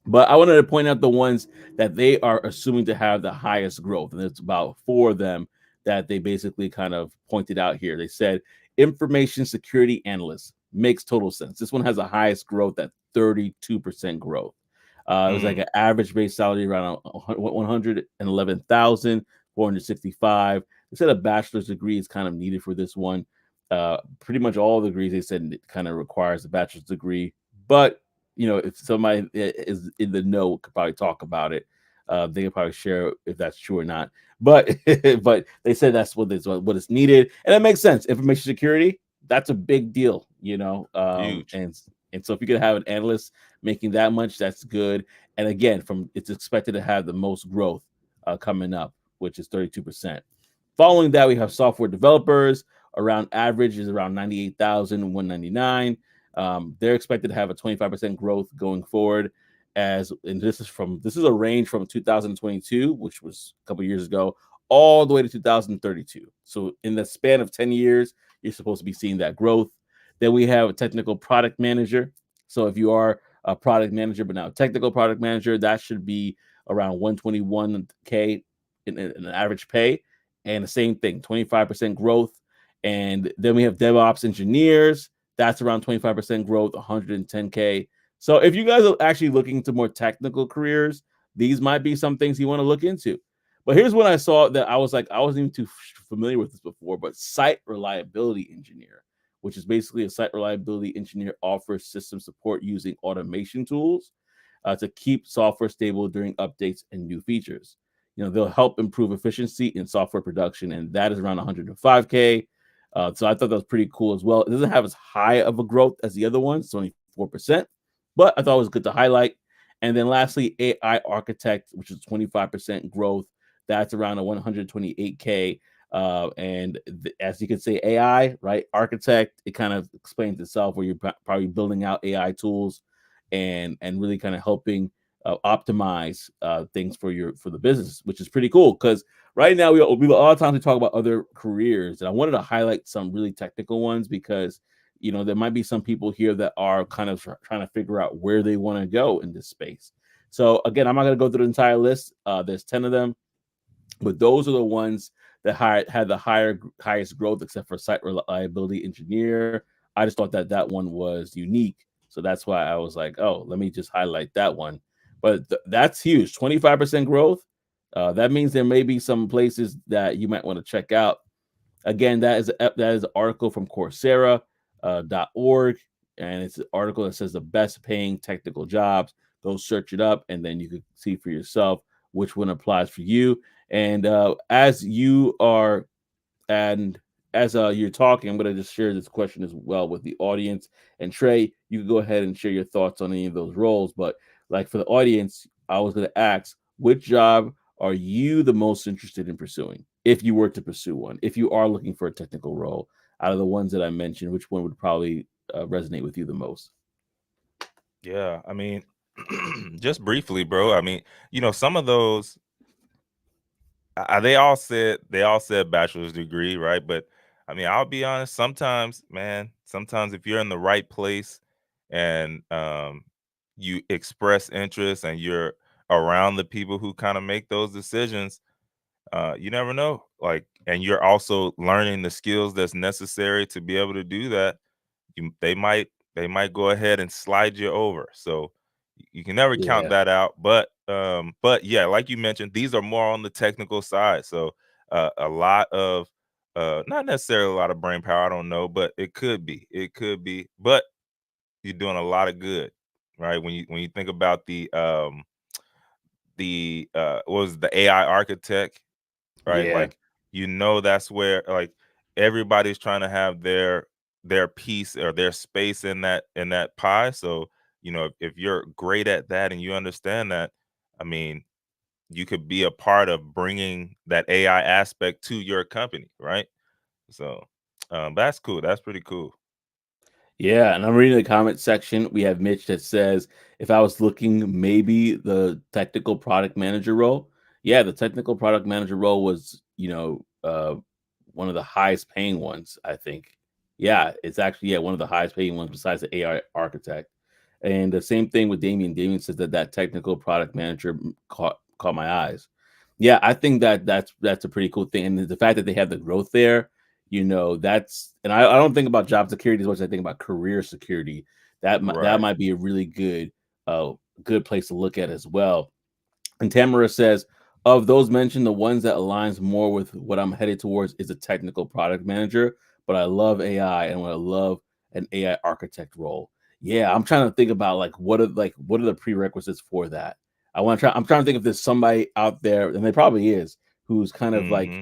But I wanted to point out the ones that they are assuming to have the highest growth. And it's about four of them that they basically kind of pointed out here. They said information security analyst makes total sense. This one has the highest growth at 32% growth. It was like mm, an average base salary around 111,465. They said a bachelor's degree is kind of needed for this one. Pretty much all the degrees they said it kind of requires a bachelor's degree, but if somebody is in the know, could probably talk about it. They could probably share if that's true or not. But but they said that's what is needed, and it makes sense. Information security, that's a big deal, huge. and so if you could have an analyst making that much, that's good. And again, from it's expected to have the most growth coming up, which is 32%. Following that, we have software developers. Around average is around 98,199. They're expected to have a 25% growth going forward. And this is a range from 2022, which was a couple years ago, all the way to 2032. So in the span of 10 years, you're supposed to be seeing that growth. Then we have a technical product manager. So if you are a product manager, but now a technical product manager, that should be around 121K in an average pay. And the same thing, 25% growth. And then we have DevOps engineers. That's around 25% growth, 110K. So if you guys are actually looking to more technical careers, these might be some things you want to look into. But here's when I saw that I was like, I wasn't even too familiar with this before, but site reliability engineer, which is basically a site reliability engineer offers system support using automation tools to keep software stable during updates and new features. They'll help improve efficiency in software production, and that is around 105K. So I thought that was pretty cool as well. It doesn't have as high of a growth as the other ones, it's only 4%, but I thought it was good to highlight. And then lastly, AI architect, which is 25% growth. That's around a 128K. And as you can say, AI, right? Architect, it kind of explains itself where you're probably building out AI tools and really kind of helping optimize things for the business, which is pretty cool. Because right now we a lot of times we talk about other careers, and I wanted to highlight some really technical ones because there might be some people here that are kind of trying to figure out where they want to go in this space. So again, I'm not going to go through the entire list. There's 10 of them, but those are the ones that had the highest growth, except for site reliability engineer. I just thought that that one was unique, so that's why I was like, oh, let me just highlight that one. But that's huge, 25% growth. That means there may be some places that you might want to check out. Again, that is an article from Coursera .org, and it's an article that says the best paying technical jobs. Go search it up, and then you can see for yourself which one applies for you. And as you are and as you're talking, I'm going to just share this question as well with the audience. And Trey, you can go ahead and share your thoughts on any of those roles. But like for the audience, I was going to ask, which job are you the most interested in pursuing? If you were to pursue one, if you are looking for a technical role, out of the ones that I mentioned, which one would probably resonate with you the most? Yeah, I mean, just briefly, bro. I mean, some of those they all said bachelor's degree, right? But I mean, I'll be honest. Sometimes, man, sometimes if you're in the right place and you express interest and you're around the people who kind of make those decisions, you never know. Like, and you're also learning the skills that's necessary to be able to do that. They might go ahead and slide you over. So you can never count Yeah, that out. But yeah, like you mentioned, these are more on the technical side. So a lot of not necessarily a lot of brain power. I don't know, but it could be. It could be. But you're doing a lot of good, right? When you think about the what was the AI architect, right? yeah, Like, that's where, like, everybody's trying to have their piece or their space in that pie. So, if you're great at that and you understand that, I mean, you could be a part of bringing that AI aspect to your company, right? So, that's cool. That's pretty cool. yeah. And I'm reading the comment section. We have Mitch that says, if I was looking, maybe the technical product manager role. Yeah, the technical product manager role was, one of the highest paying ones, I think. Yeah, it's actually, yeah, one of the highest paying ones besides the AI architect. And the same thing with Damien. Damien says that technical product manager caught my eyes. Yeah, I think that's a pretty cool thing. And the fact that they have the growth there, that's, and I don't think about job security as much as I think about career security. That Right. might be a really good place to look at as well. And Tamara says, of those mentioned, the ones that aligns more with what I'm headed towards is a technical product manager. But I love AI and I love an AI architect role. Yeah, I'm trying to think about what are the prerequisites for that. I'm trying to think if there's somebody out there, and there probably is, who's kind of like Hmm.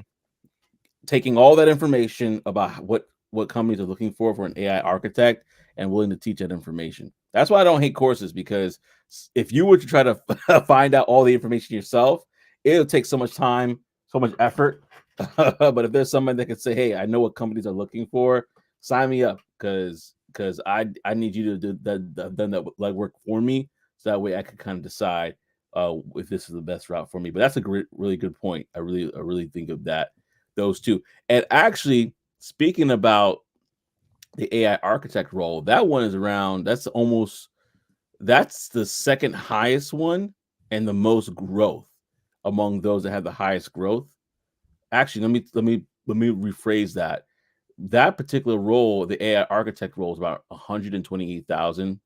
taking all that information about what companies are looking for an AI architect and willing to teach that information. That's why I don't hate courses, because if you were to try to find out all the information yourself, it'll take so much time, so much effort. But if there's somebody that can say, "Hey, I know what companies are looking for. Sign me up, because I need you to do that done that legwork for me, so that way I can kind of decide if this is the best route for me." But that's a great, really good point. I really think of that, those two. And actually, speaking about the AI architect role, that one is around. That's the second highest one and the most growth among those that have the highest growth. Actually, let me rephrase that. That particular role, the AI architect role, is about 128,000,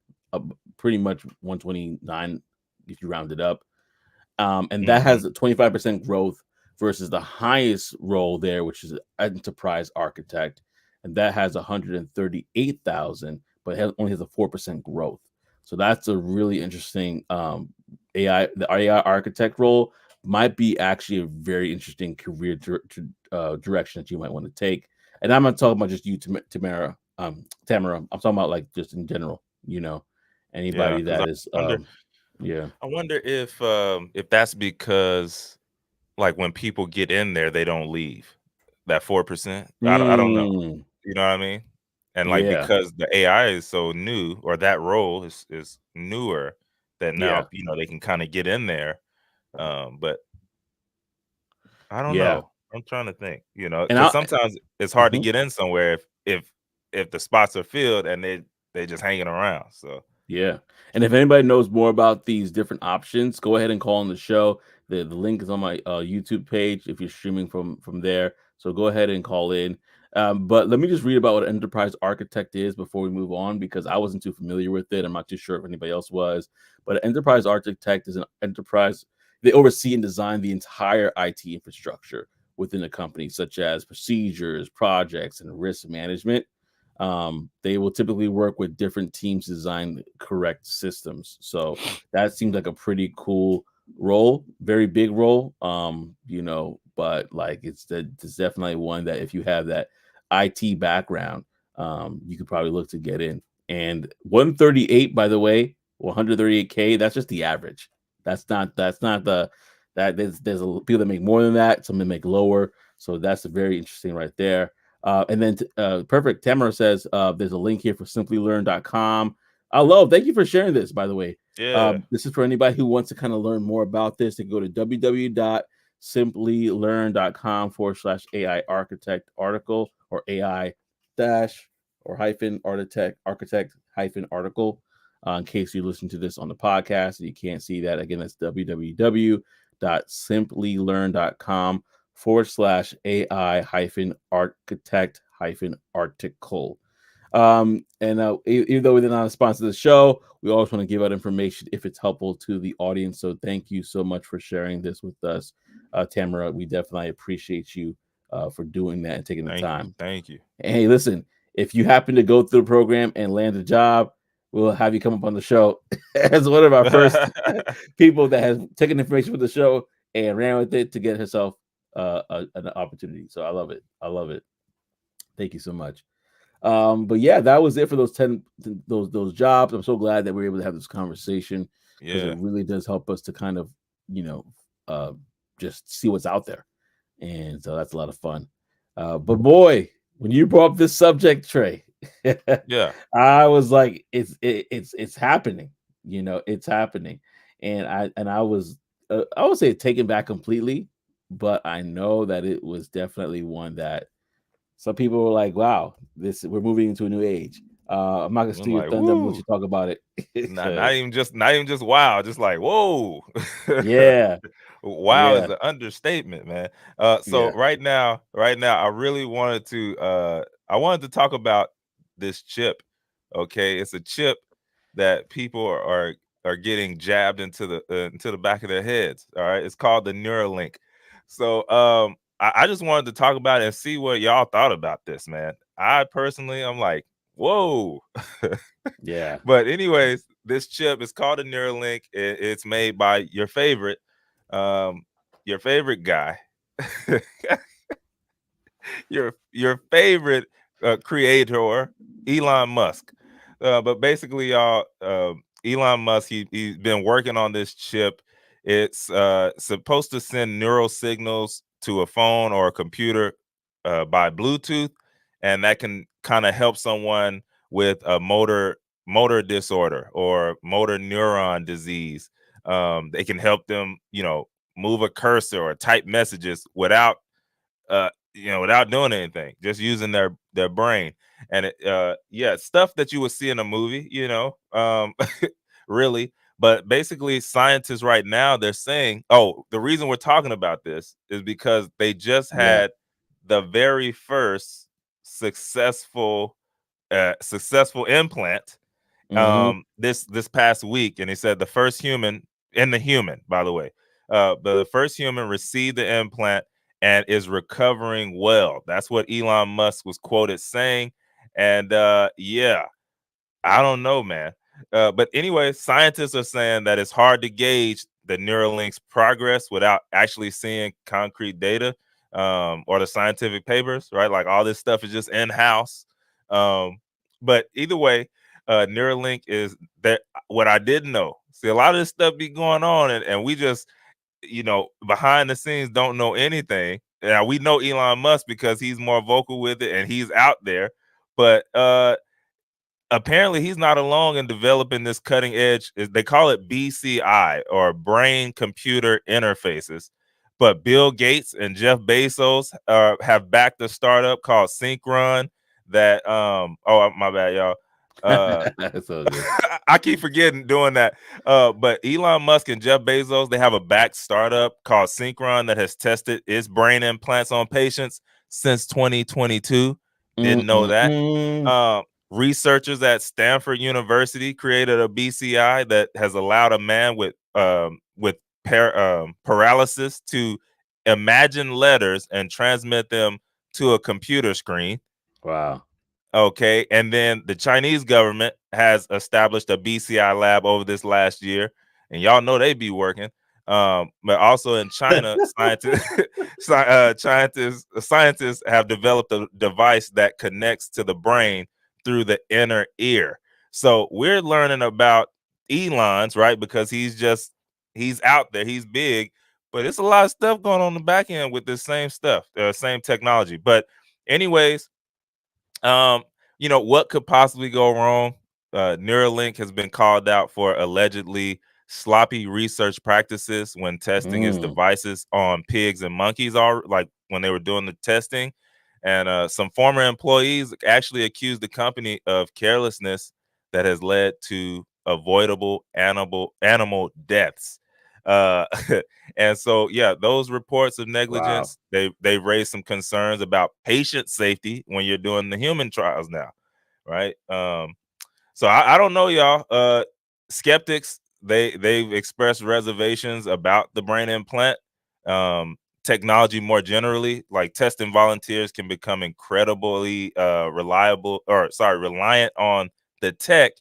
pretty much 129 if you round it up. And that Hmm. has a 25% growth versus the highest role there, which is enterprise architect, and that has 138,000, but only has a 4% growth. So that's a really interesting AI. The AI architect role might be actually a very interesting career direction that you might want to take. And I'm not talking about just you, Tamara. I'm talking about like just in general. Yeah, Anybody because that is, wonder yeah. I wonder if that's because like when people get in there, they don't leave. That 4%. I don't know. Mm, You know what I mean? And like yeah, because the AI is so new, or that role is newer, that yeah, now they can kind of get in there. But I don't yeah. know. I'm trying to think, And because sometimes it's hard to mhm. get in somewhere if the spots are filled and they just hanging around. So Yeah. And if anybody knows more about these different options, go ahead and call on the show. The link is on my YouTube page if you're streaming from there. So go ahead and call in. But let me just read about what an enterprise architect is before we move on, because I wasn't too familiar with it. I'm not too sure if anybody else was. But an enterprise architect is an enterprise. They oversee and design the entire IT infrastructure within a company, such as procedures, projects, and risk management. They will typically work with different teams to design correct systems. So that seems like a pretty cool role, very big role. But like it's definitely one that if you have that IT background, you could probably look to get in. And 138, by the way, 138K, that's just the average. That's not the that there's people that make more than that, some that make lower. So that's very interesting right there. And then perfect. Tamara says there's a link here for simplylearn.com. Thank you for sharing this, by the way. yeah, This is for anybody who wants to kind of learn more about this. They go to www.simplylearn.com/AI architect article, or AI dash or hyphen architect hyphen article. In case you listen to this on the podcast and you can't see that, again, that's www.simplylearn.com/AI hyphen architect hyphen article. And even though we're not a sponsor of the show, we always want to give out information if it's helpful to the audience. So thank you so much for sharing this with us, Tamara. We definitely appreciate you for doing that and taking the thank you, time. thank you. And hey, listen, if you happen to go through the program and land a job, we'll have you come up on the show as one of our first people that has taken information from the show and ran with it to get herself an opportunity. So I love it. I love it. Thank you so much. But yeah, that was it for those 10 those jobs. I'm so glad that we are able to have this conversation, because it Yeah, really does help us to kind of, you know, uh just see what's out there. And so that's a lot of fun. But boy, when you brought up this subject, Trey, yeah. I was like, it's happening. It's happening. And I was I would say taken back completely, but I know that it was definitely one that some people were like, "Wow, this we're moving into a new age." I'm not gonna I'm steal your like, thunder. I'm gonna let woo. you talk about it Not because, even just wow, just like whoa. yeah, Wow is yeah, an understatement, man. So yeah, right now, I wanted to talk about this chip. Okay, it's a chip that people are getting jabbed into the back of their heads. All right, it's called the Neuralink. So I just wanted to talk about it and see what y'all thought about this, man. I personally, I'm like, whoa. yeah. But anyways, this chip is called a Neuralink. It's made by um, your favorite guy, your favorite creator, Elon Musk. But basically, y'all, Elon Musk, he's been working on this chip. It's supposed to send neural signals to a phone or a computer by Bluetooth, and that can kind of help someone with a motor disorder or motor neuron disease. They can help them, move a cursor or type messages without doing anything, just using their brain. And yeah, stuff that you would see in a movie, really. But basically, scientists right now, they're saying, oh, the reason we're talking about this is because they just Yeah. had the very first successful implant Hmm. this past week, and he said the first human, by the way, The first human received the implant and is recovering well. That's what Elon Musk was quoted saying. And yeah, I don't know, man. But anyway, scientists are saying that it's hard to gauge the Neuralink's progress without actually seeing concrete data or the scientific papers, right? Like all this stuff is just in house. Um, but either way, Neuralink is that what I didn't know. See, a lot of this stuff be going on, and we just, behind the scenes don't know anything. Now we know Elon Musk because he's more vocal with it and he's out there. But apparently he's not alone in developing this cutting edge. They call it BCI, or brain computer interfaces. But Bill Gates and Jeff Bezos have backed a startup called Synchron that oh, my bad, y'all. That's all good. I keep forgetting doing that. But Elon Musk and Jeff Bezos, they have a backed startup called Synchron that has tested its brain implants on patients since 2022. Didn't know that. Mm-mm-mm. Researchers at Stanford University created a BCI that has allowed a man with paralysis to imagine letters and transmit them to a computer screen. Wow. Okay, and then the Chinese government has established a BCI lab over this last year, and y'all know they be working. But also in China, scientists have developed a device that connects to the brain through the inner ear. So we're learning about Elon's, right? Because he's out there, he's big, but it's a lot of stuff going on in the back end with this same stuff, same technology. But anyways, um, what could possibly go wrong? Neuralink has been called out for allegedly sloppy research practices when testing its Mm, devices on pigs and monkeys, all like when they were doing the testing. And some former employees actually accused the company of carelessness that has led to avoidable animal deaths. Uh, and so, yeah, those reports of wow. negligence, they raised some concerns about patient safety when you're doing the human trials now, right? So I don't know, y'all. Skeptics, they've expressed reservations about the brain implant. Technology more generally, like testing volunteers can become incredibly reliant on the tech,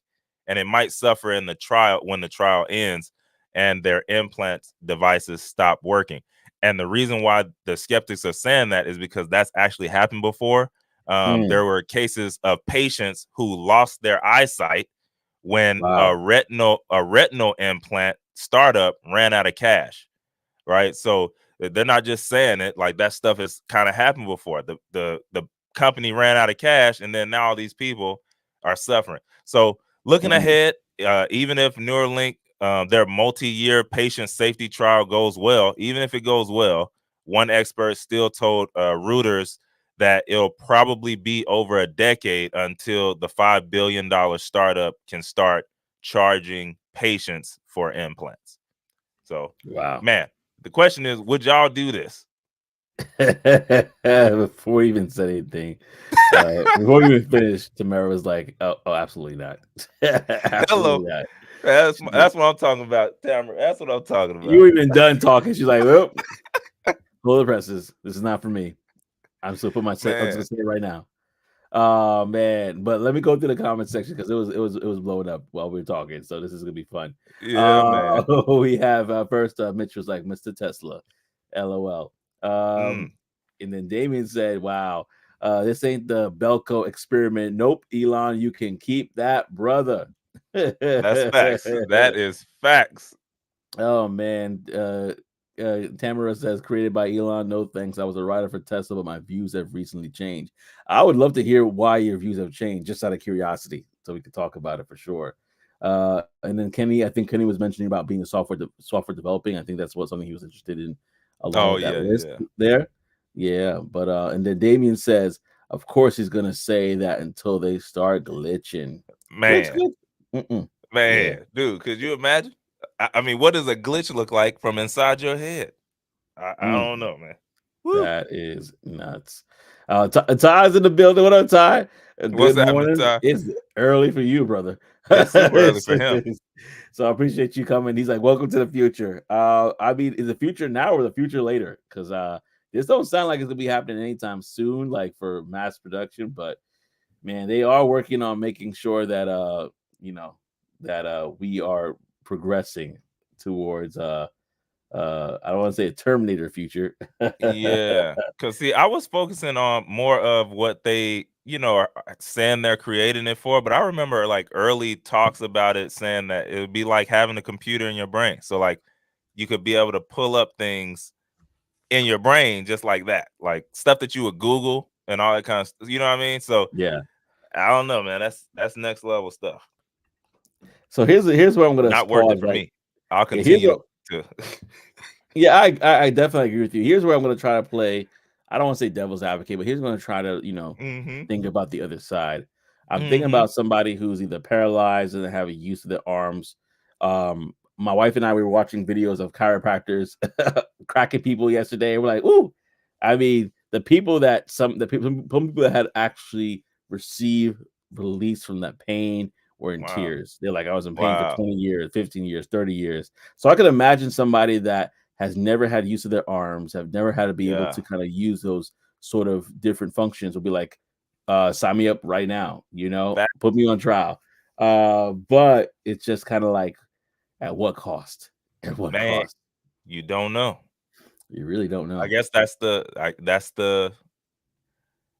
and it might suffer in the trial when the trial ends and their implant devices stop working. And the reason why the skeptics are saying that is because that's actually happened before. Mm, There were cases of patients who lost their eyesight when wow. a retinal implant startup ran out of cash, right? So they're not just saying it, like that stuff has kind of happened before. The company ran out of cash, and then now all these people are suffering. So looking Mm, ahead, even if Neuralink, their multi-year patient safety trial goes well, even if it goes well, one expert still told Reuters that it'll probably be over a decade until the $5 billion startup can start charging patients for implants. So, wow. man, the question is, would y'all do this? Before we even said anything, before we even finished, Tamara was like, "Oh, absolutely not, absolutely Hello. not." That's what I'm talking about, Tamara. That's what I'm talking You about. were even done talking. She's like, "Well, hold the presses. This is not for me. I'm still put my set. I'm just Man. gonna say it right now." Oh man, but let me go through the comment section because it was blowing up while we were talking. So this is gonna be fun. Yeah, man. We have first Mitch was like Mr. Tesla, LOL. Mm, And then Damien said, "Wow, this ain't the Belko experiment. Nope, Elon, you can keep that, brother." that's facts. That is facts. Oh man, Tamara says created by Elon. No thanks. I was a writer for Tesla, but my views have recently changed. I would love to hear why your views have changed, just out of curiosity, so we could talk about it for sure. And then Kenny, I think Kenny was mentioning about being a software developing. I think that's what something he was interested in, along Oh, with that yeah, list yeah. there. Yeah, but and then Damien says, of course he's gonna say that until they start glitching. Glitch, Man, glitch. Mm-mm. Yeah. man, dude, could you imagine? I mean, what does a glitch look like from inside your head? I Mm. don't know, man. Woo. That is nuts. Ty's in the building. What up, Ty? What's Good happening, morning. Ty? It's early for you, brother. It's super early for him. So I appreciate you coming. He's like, "Welcome to the future." I mean, is the future now or the future later? Because this don't sound like it's gonna be happening anytime soon, like for mass production. But man, they are working on making sure that you know, that we are progressing towards I don't want to say a Terminator future. Yeah, cause see, I was focusing on more of what they, are saying they're creating it for. But I remember like early talks about it saying that it would be like having a computer in your brain. So like you could be able to pull up things in your brain just like that, like stuff that you would Google and all that kind of stuff. You know what I mean? So Yeah. I don't know, man. That's next level stuff. So here's where I'm gonna Not worth it pause. for Right. me. I'll Yeah. Here's continue what. to. Yeah, I definitely agree with you. Here's where I'm gonna try to play. I don't want to say devil's advocate, but here's gonna try to Mm-hmm. think about the other side. I'm thinking Mm-hmm. about somebody who's either paralyzed and have a use of their arms. My wife and I, we were watching videos of chiropractors cracking people yesterday. We're like, ooh, I mean, some people that had actually received release from that pain were in Wow. tears. They're like, I was in pain for Wow. 20 years, 15 years, 30 years. So I could imagine somebody that has never had use of their arms, have never had to be able Yeah. to kind of use those sort of different functions, will be like, sign me up right now, Fact, put me on trial. But it's just kind of like, at what cost? At what man. cost? You don't know. You really don't I know. guess that's the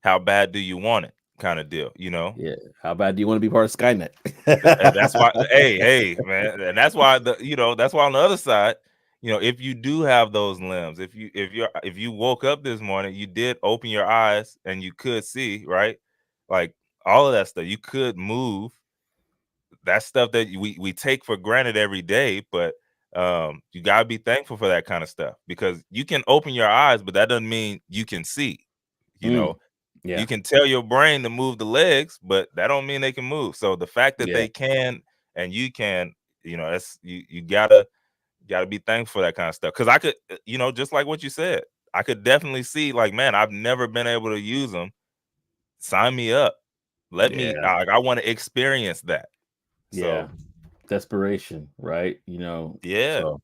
how bad do you want it kind of deal, you know? Yeah. How bad do you want to be part of Skynet? And that's why, hey, man, and that's why that's why on the other side, if you do have those limbs, if you woke up this morning, you did open your eyes and you could see, right? Like all of that stuff, you could move. That's stuff that we take for granted every day, but you gotta be thankful for that kind of stuff because you can open your eyes, but that doesn't mean you can see. You Mm, know, you yeah. can tell your brain to move the legs, but that don't mean they can move. So the fact that Yeah. they can and you can, that's you gotta be thankful for that kind of stuff. Because I could, just like what you said, I could definitely see like, man, I've never been able to use them. Sign me up. Let me. Yeah. I want to experience that. Yeah. So Desperation, right? yeah, So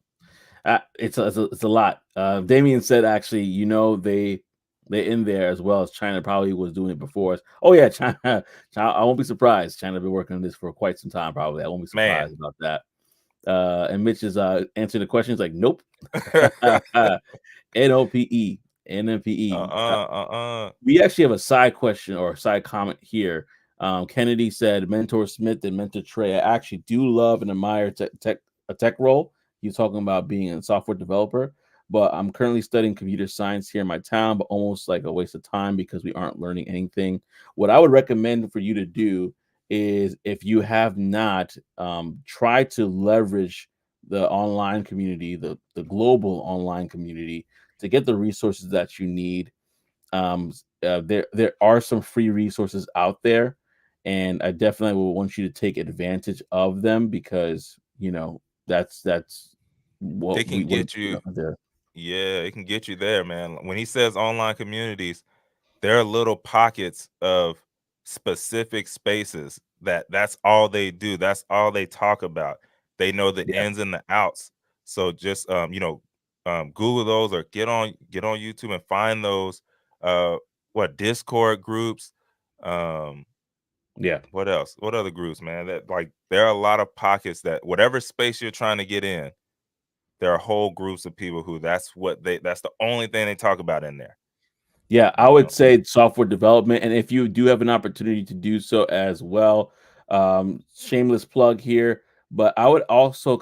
it's a lot. Damien said actually, they in there as well as China probably was doing it before us. Oh yeah, China, China. I won't be surprised. China been working on this for quite some time. Probably, I won't be man. surprised about that. And Mitch is answering the questions like, nope. NOPE, NMPE. We actually have a side question or a side comment here. Kennedy said, "Mentor Smith and Mentor Trey. I actually do love and admire a tech role. He's talking about being a software developer, but I'm currently studying computer science here in my town, but almost like a waste of time because we aren't learning anything. What I would recommend for you to do is, if you have not, try to leverage the online community, the global online community, to get the resources that you need. There are some free resources out there, and I definitely will want you to take advantage of them because that's It what can we what get you. there. Yeah, it can get you there, man. When he says online communities, there are little pockets of specific spaces that's all they do. That's all they talk about. They know the Yeah, ins and the outs. So just Google those or get on YouTube and find those what Discord groups. Um yeah. what else? What other groups, man? That like there are a lot of pockets that whatever space you're trying to get in, there are whole groups of people who that's the only thing they talk about in there, Yeah, I you would know. say software development, and if you do have an opportunity to do so as well, shameless plug here, but I would also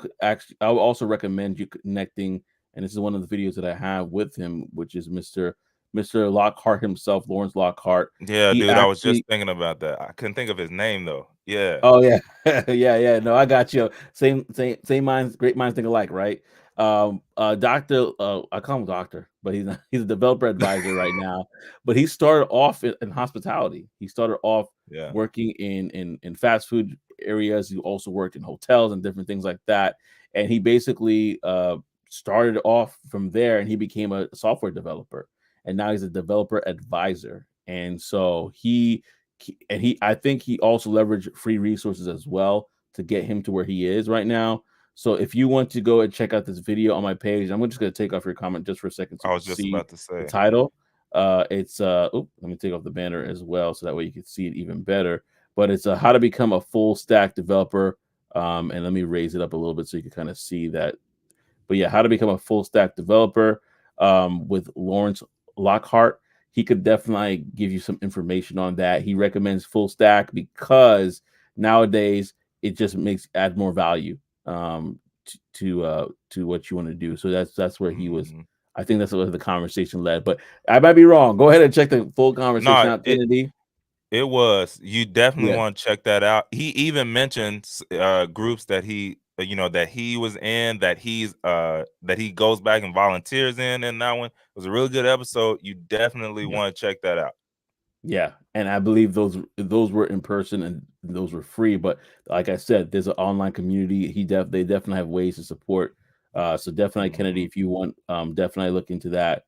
recommend you connecting, and this is one of the videos that I have with him, which is Mr. Lockhart himself, Lawrence Lockhart. Yeah, He dude, I was just actually thinking about that. I couldn't think of his name though. Yeah. Oh yeah, yeah. No, I got you. Same minds. Great minds think alike, right? Doctor. I call him doctor, but he's a developer advisor right now. But he started off in hospitality. He started off Yeah. working in fast food areas. He also worked in hotels and different things like that. And he basically started off from there, and he became a software developer. And now he's a developer advisor. And so I think he also leveraged free resources as well to get him to where he is right now. So if you want to go and check out this video on my page, I'm just going to take off your comment just for a second so I you was can just see about to the say. title. It's let me take off the banner as well so that way you can see it even better. But it's how to become a full stack developer. And let me raise it up a little bit so you can kind of see that. But yeah, how to become a full stack developer with Lawrence Lockhart. He could definitely give you some information on that. He recommends full stack because nowadays it just makes add more value to what you want to do. So that's where he was. Mm-hmm. I think that's where the conversation led, but I might be wrong. Go ahead and check the full conversation No, out, Kennedy. it was. You definitely Yeah, want to check that out. He even mentions groups that he that he was in, that he goes back and volunteers in, and that one was a really good episode. You definitely yeah. want to check that out. Yeah, and I believe those were in person and those were free. But like I said, there's an online community. They definitely have ways to support. So definitely, Kennedy, Hmm. if you want, definitely look into that.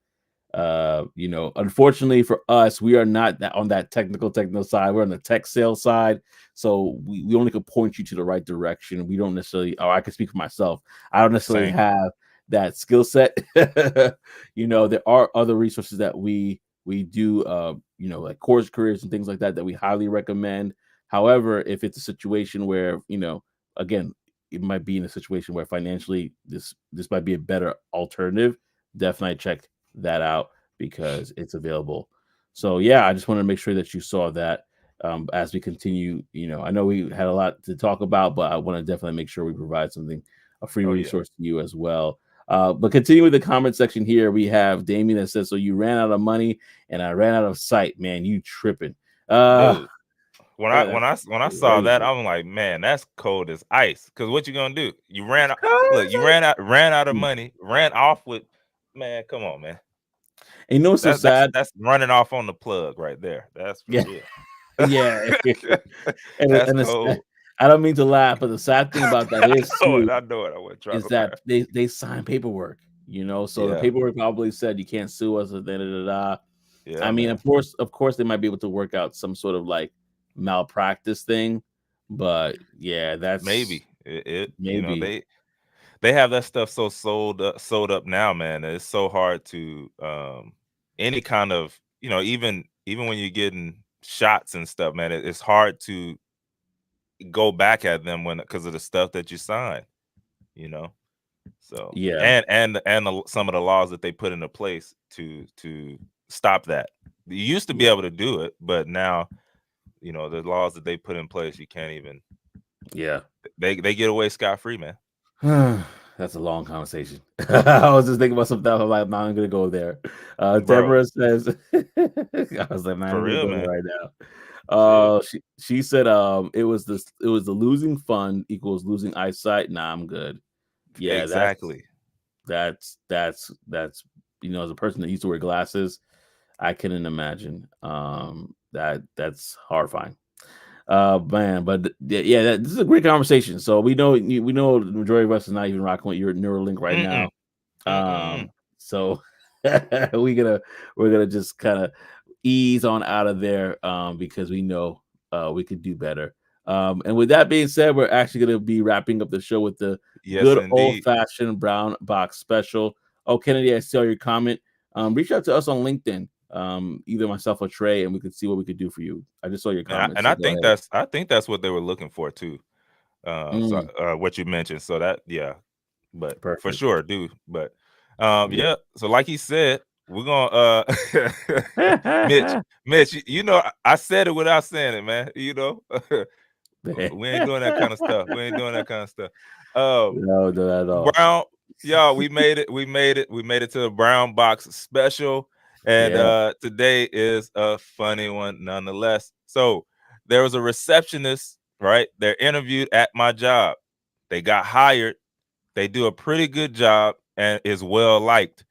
Unfortunately for us, we are not on that technical side. We're on the tech sales side, so we only could point you to the right direction. We don't necessarily, or I can speak for myself. I don't necessarily Same. have that skill set. There are other resources that we do, like course careers and things like that we highly recommend. However, if it's a situation where again, it might be in a situation where financially this might be a better alternative, definitely check that out because it's available. So yeah, I just want to make sure that you saw that as we continue. I know we had a lot to talk about, but I want to definitely make sure we provide something, a free Oh yeah, resource to you as well. But continue with the comment section here. We have Damien that says, "So you ran out of money and I ran out of sight, man. You tripping?" Uh, dude. When I that's when I saw that, crazy. I'm like, man, that's cold as ice. Cause what you gonna do? You ran out. Look, you ran out of And money. Ran off with, man. Come on, man. you know what's so sad? That's running off on the plug right there. That's for Yeah, real. yeah. That's And cold. I don't mean to laugh, but the sad thing about that I is know too it. I know it. I wasn't trying is to that laugh. they sign paperwork. So the Yeah. paperwork probably said you can't sue us. Da, da, da, da. I Yeah, mean, man. of course, they might be able to work out some sort of like malpractice thing, but yeah, that's Maybe it maybe they have that stuff so sold up now, man. That it's so hard to any kind of even when you're getting shots and stuff, man. It's hard to go back at them when because of the stuff that you sign, you know. So yeah, and some of the laws that they put into place to stop that. You used to be yeah, able to do it, but now the laws that they put in place, you can't even. yeah. They get away scot free, man. That's a long conversation. I was just thinking about something. I'm like, no, I'm gonna go there. Bro, Deborah says, I was like, man, for I'm gonna real, go there man. right now. Shit. She said, it was the losing fund equals losing eyesight. Nah, I'm good. Yeah, that's Exactly. that's that's that's as a person that used to wear glasses, I couldn't imagine. That's horrifying. Man, but yeah, this is a great conversation. So we know the majority of us is not even rocking with your Neuralink right Mm-mm. now. Mm-mm. So we're gonna just kind of ease on out of there because we know we could do better. And with that being said, we're actually gonna be wrapping up the show with the Yes, good old indeed. fashioned brown box special. Oh, Kennedy, I saw your comment. Reach out to us on LinkedIn, either myself or Trey, and we could see what we could do for you. I just saw your And I, comment, and so I go think ahead. that's what they were looking for too. So Mm, what you mentioned. So that yeah, but for perfect. sure, dude. But Yeah. yeah. So like he said, we're gonna Mitch, Mitch. I said it without saying it, man. We ain't doing that kind of stuff. We ain't doing that kind of stuff. Um, No, not at all. Brown, y'all, we made it. We made it. We made it to the Brown Box special. And Yeah. today is a funny one nonetheless. So there was a receptionist, right? They're interviewed at my job. They got hired. They do a pretty good job and is well liked.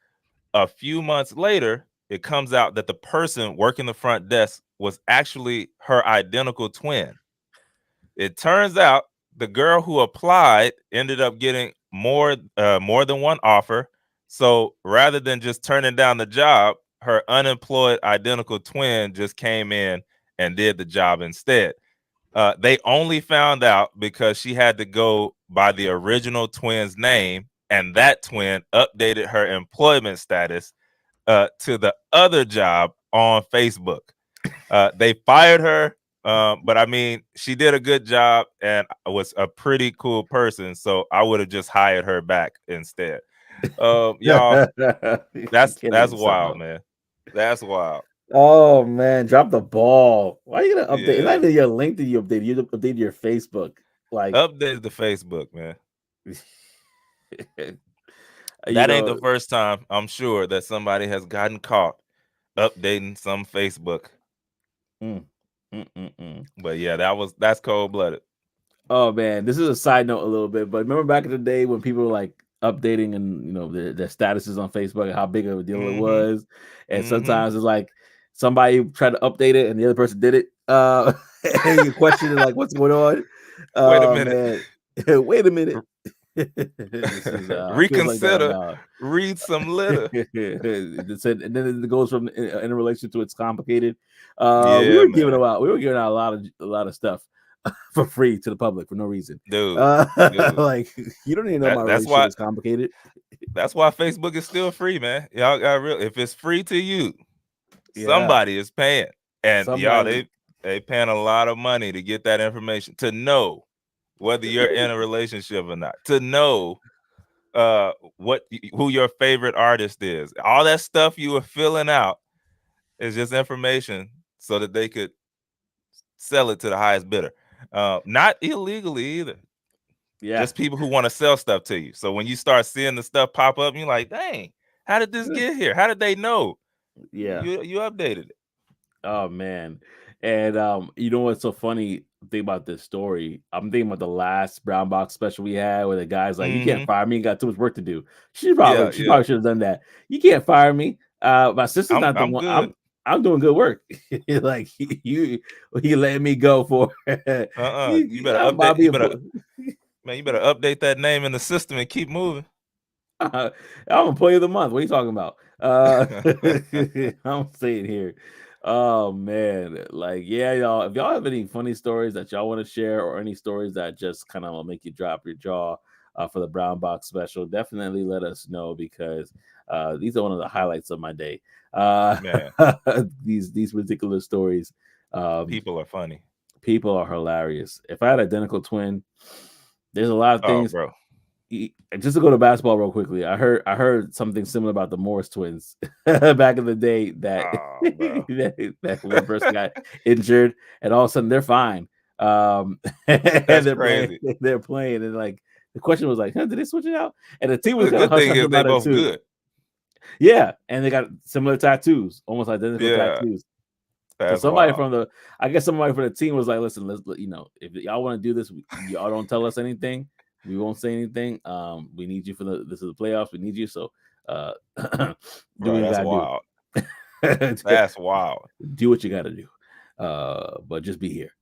A few months later, it comes out that the person working the front desk was actually her identical twin. It turns out the girl who applied ended up getting more than one offer. So rather than just turning down the job, her unemployed identical twin just came in and did the job instead. They only found out because she had to go by the original twin's name, and that twin updated her employment status to the other job on Facebook. They fired her, but I mean, she did a good job and was a pretty cool person. So I would have just hired her back instead. Y'all, You can't make that's this stuff wild, up. man. That's wild. Oh man, drop the ball. Why are you gonna update? It's not Yeah, even your LinkedIn you updated. You updated your Facebook. Like, updated the Facebook, man. you That ain't the know, first time, I'm sure, that somebody has gotten caught updating some Facebook. mm, mm. But yeah, that's cold blooded. Oh man, this is a side note a little bit, but remember back in the day when people were like updating and their statuses on Facebook and how big of a deal it Mm-hmm. was, and Mm-hmm. sometimes it's like somebody tried to update it and the other person did it, and you question it like, what's going on? Wait a Oh minute. man, wait a minute. This is feels like that right Reconsider. now. Read some litter. And then it goes from in a relation to it's complicated. We Yeah, were giving man. out a lot of stuff for free to the public for no reason. Dude. Dude. Like you don't even know my That's relationship why is complicated. Facebook is still free, man. Y'all got real. If it's free to you, Yeah, somebody is paying. And y'all, somebody. they paying a lot of money to get that information, to know whether you're in a relationship or not, to know what who your favorite artist is. All that stuff you were filling out is just information so that they could sell it to the highest bidder. Not illegally either. Yeah, Just people who want to sell stuff to you. So when you start seeing the stuff pop up, you're like, dang, how did this get here? How did they know? yeah. You updated it. Oh man. And you know what's so funny thing about this story? I'm thinking about the last brown box special we had where the guy's like, you can't Mm-hmm. fire me, got too much work to do. Yeah, She yeah. probably should have done that. You can't fire me. My sister's not the I'm one. good. I'm doing good work. Like you letting me go for You better I'm update. Bobby. Man, you better update that name in the system and keep moving. I'm employee of the month. What are you talking about? I'm saying here. Oh man, like yeah, y'all. If y'all have any funny stories that y'all want to share, or any stories that just kind of make you drop your jaw for the Brown Box special, definitely let us know because these are one of the highlights of my day. Uh, Man, these ridiculous stories. Um, people are funny. People are hilarious. If I had an identical twin, there's a lot of Oh, things bro. just to go to basketball real quickly, I heard something similar about the Morris twins back in the day that Oh, bro. that one person got injured and all of a sudden they're fine. And That's they're crazy. they're playing and like the question was like, huh, did they switch it out? And the team was The kind of good hush thing hush is they about it both too. good. Yeah, and they got similar tattoos, almost identical Yeah, tattoos. So that's wild. I guess somebody from the team was like, listen, if y'all want to do this, y'all don't tell us anything. We won't say anything. We need you for this is the playoffs. We need you. So, uh, do Bro, what you that's gotta do. wild. That's wild. Do what you gotta do. But just be here.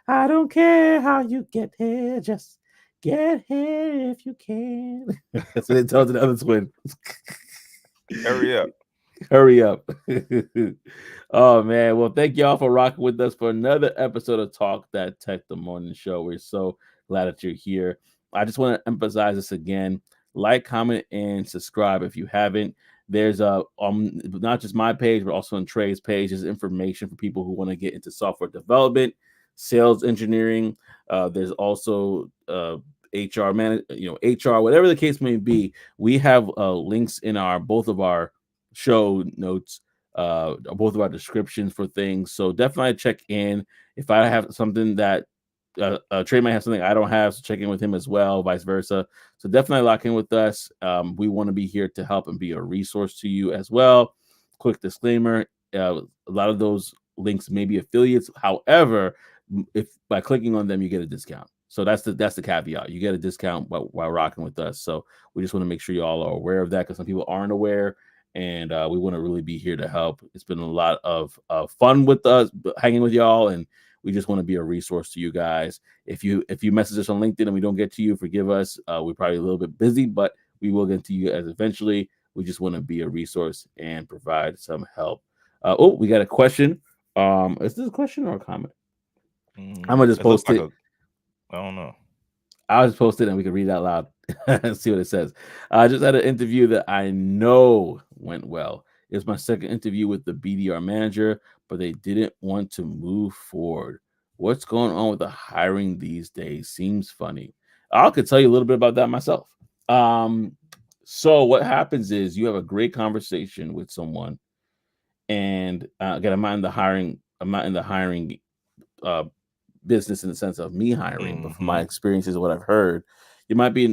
I don't care how you get here, just get here if you can. That's what they told the other twin. Hurry up. Hurry up. Oh man. Well, thank y'all for rocking with us for another episode of Talk That Tech the Morning Show. We're so glad that you're here. I just want to emphasize this again. Like, comment, and subscribe if you haven't. There's not just my page, but also on Trey's page. There's information for people who want to get into software development, sales engineering. There's also HR HR, whatever the case may be. We have links in our both of our show notes, both of our descriptions for things. So definitely check in. If I have something that Trey might have something I don't have, so check in with him as well, vice versa. So definitely lock in with us. We want to be here to help and be a resource to you as well. Quick disclaimer: a lot of those links may be affiliates. However, if by clicking on them you get a discount. So that's the caveat. You get a discount while rocking with us. So we just want to make sure you all are aware of that because some people aren't aware, and we want to really be here to help. It's been a lot of fun with us, hanging with y'all, and we just want to be a resource to you guys. If you message us on LinkedIn and we don't get to you, forgive us. We're probably a little bit busy, but we will get to you as eventually. We just want to be a resource and provide some help. We got a question. Is this a question or a comment? I'm gonna just It looks post like it. a. I don't know. I'll just post it and we can read it out loud and see what it says. I just had an interview that I know went well. It was my second interview with the BDR manager, but they didn't want to move forward. What's going on with the hiring these days? Seems funny. I could tell you a little bit about that myself. Um, so what happens is you have a great conversation with someone, and again, I'm not in the hiring. I'm not in the hiring uh, business in the sense of me hiring, but from my Mm-hmm. experiences, what I've heard, you might be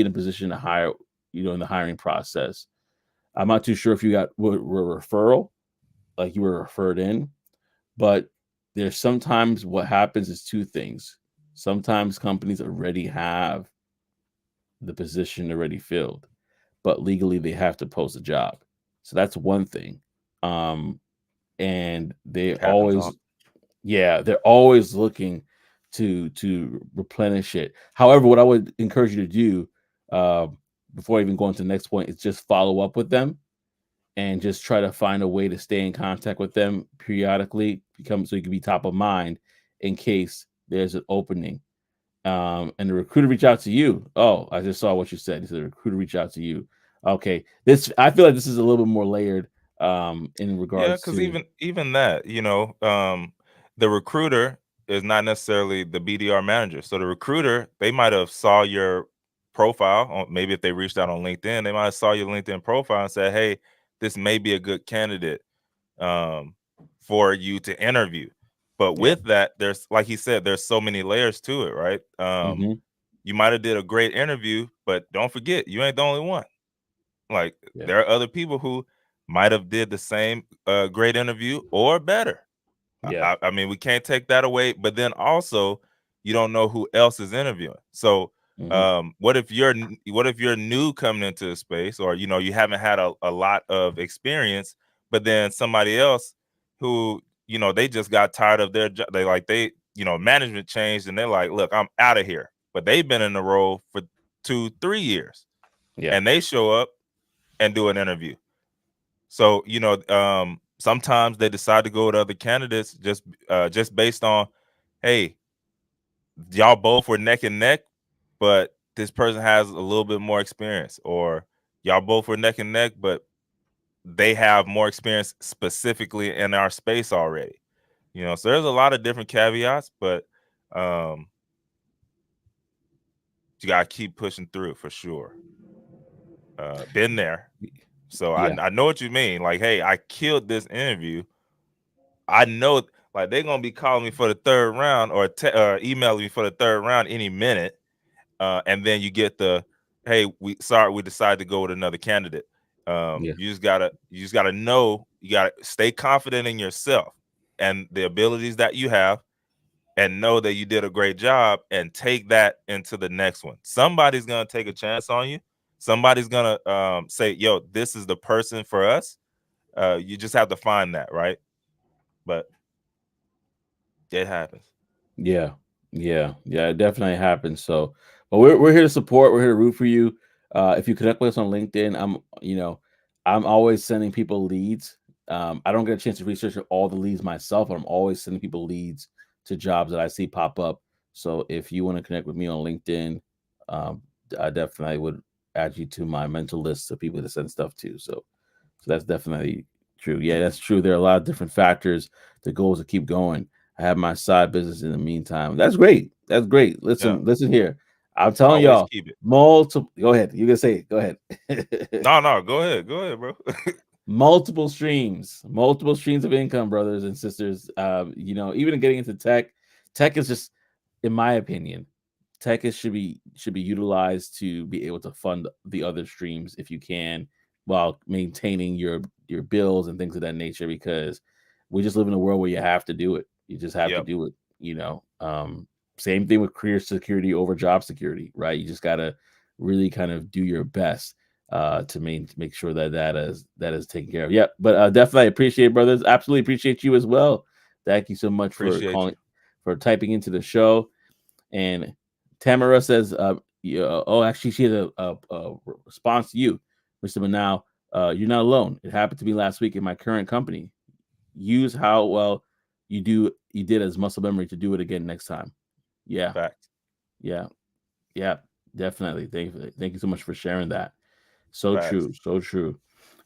in a position to hire, in the hiring process. I'm not too sure if you were a referral, like you were referred in, but there's sometimes what happens is two things. Sometimes companies already have the position already filled, but legally they have to post a job. So that's one thing. Um, and they Happens always, often. yeah, they're always looking to replenish it. However, what I would encourage you to do, uh, before even going to the next point, is just follow up with them and just try to find a way to stay in contact with them periodically, become so you can be top of mind in case there's an opening. And the recruiter reach out to you. Oh, I just saw what you said. He said the recruiter reach out to you. Okay, this I feel like this is a little bit more layered in Yeah, regards because to. even that, the recruiter is not necessarily the BDR manager. So the recruiter, they might have saw your profile. Maybe if they reached out on LinkedIn, they might have saw your LinkedIn profile and said, "Hey, this may be a good candidate um, for you to interview." But Yeah. with that, there's like he said, there's so many layers to it, right? Hmm. You might have did a great interview, but don't forget, you ain't the only one. Like Yeah. there are other people who might have did the same great interview or better. Yeah. I mean, we can't take that away. But then also, you don't know who else is interviewing. So, Hmm. what if you're new coming into the space, or you haven't had a lot of experience, but then somebody else who they just got tired of their job. Management changed, and they're like, look, I'm out of here. But they've been in the role for 2-3 years, Yeah. and they show up and do an interview. So sometimes they decide to go with other candidates just based on, hey, y'all both were neck and neck, but this person has a little bit more experience, or y'all both were neck and neck, but they have more experience specifically in our space already. So there's a lot of different caveats, but um, you gotta keep pushing through for sure. Been there, so Yeah. I know what you mean. Like, hey, I killed this interview. I know, like, they're gonna be calling me for the third round, or emailing me for the third round any minute, and then you get the, hey, we decided to go with another candidate. Yeah. You just gotta know, you gotta stay confident in yourself and the abilities that you have, and know that you did a great job, and take that into the next one. Somebody's gonna take a chance on you. Somebody's gonna say, yo, this is the person for us. You just have to find that, right? But it happens. Yeah, yeah, it definitely happens. So, but we're here to support. We're here to root for you. If you connect with us on LinkedIn, I'm always sending people leads. I don't get a chance to research all the leads myself, but I'm always sending people leads to jobs that I see pop up. So if you want to connect with me on LinkedIn, um, I definitely would add you to my mental list of people to send stuff to. So that's definitely true. Yeah, that's true. There are a lot of different factors, the goals to keep going. I have my side business in the meantime. That's great. That's great. Yeah, Listen here. I'm telling always y'all, keep it. multiple. Go ahead. You can say it. Go ahead. No, no, go ahead, bro. Multiple streams of income, brothers and sisters. Even getting into tech is just, in my opinion, should be utilized to be able to fund the other streams if you can, while maintaining your bills and things of that nature. Because we just live in a world where you have to do it. You just have to Yep, do it. Same thing with career security over job security, right? You just gotta really kind of do your best to make sure that is taken care of. Yeah, but definitely appreciate it, brothers. Absolutely appreciate you as well. Thank you so much for appreciate you. calling, for typing into the show. And Tamara says, yeah, oh, actually, she had a response to you, Mr. Manal. You're not alone. It happened to me last week in my current company. Use how well you do you did as muscle memory to do it again next time. Yeah, Facts. yeah, yeah, definitely. Thank you so much for sharing that. So Facts. true, so true.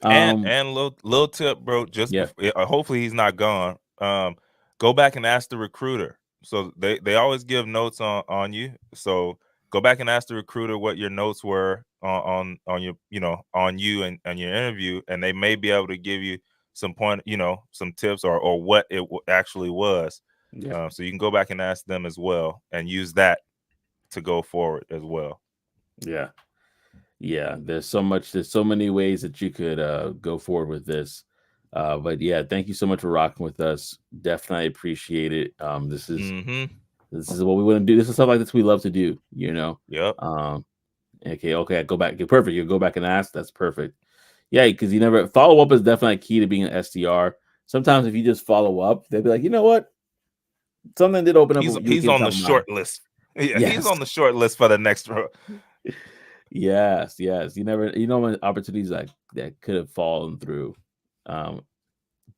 And little tip, bro. Just Yeah, before, hopefully he's not gone. Go back and ask the recruiter. So they always give notes on you. So go back and ask the recruiter what your notes were on your on you and your interview, and they may be able to give you some some tips or what it actually was. yeah, So you can go back and ask them as well, and use that to go forward as well. yeah. Yeah, there's so many ways that you could go forward with this. But yeah, thank you so much for rocking with us. Definitely appreciate it. Mm-hmm. This is what we want to do. This is stuff like this we love to do, you know. Yep. Um okay, I go back. Okay, perfect. You go back and ask. That's perfect. Yeah, because you never follow up is definitely key to being an SDR. Sometimes if you just follow up, they'll be like, you know what? Something did open up. You He's came on top the of mind. short list. Yeah, he's Yes. on the short list for the next row. Yes, yes. You know when opportunities like that could have fallen through. Um,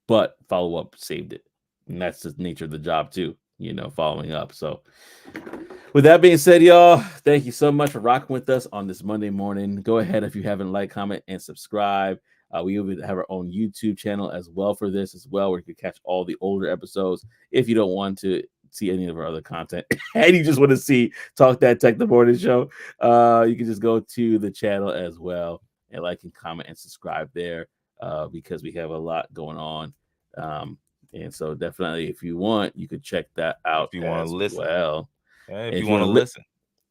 but follow up saved it. And that's the nature of the job too, you know, following up. So with that being said, y'all, thank you so much for rocking with us on this Monday morning. Go ahead if you haven't liked, comment, and subscribe. We even have our own YouTube channel as well for this as well, where you can catch all the older episodes if you don't want to see any of our other content and you just want to see Talk That Tech the Morning Show. You can just go to the channel as well and like and comment and subscribe there because we have a lot going on. Um, and so definitely, if you want, you could check that If out you want to as listen, well. if And you if you want want to to, listen,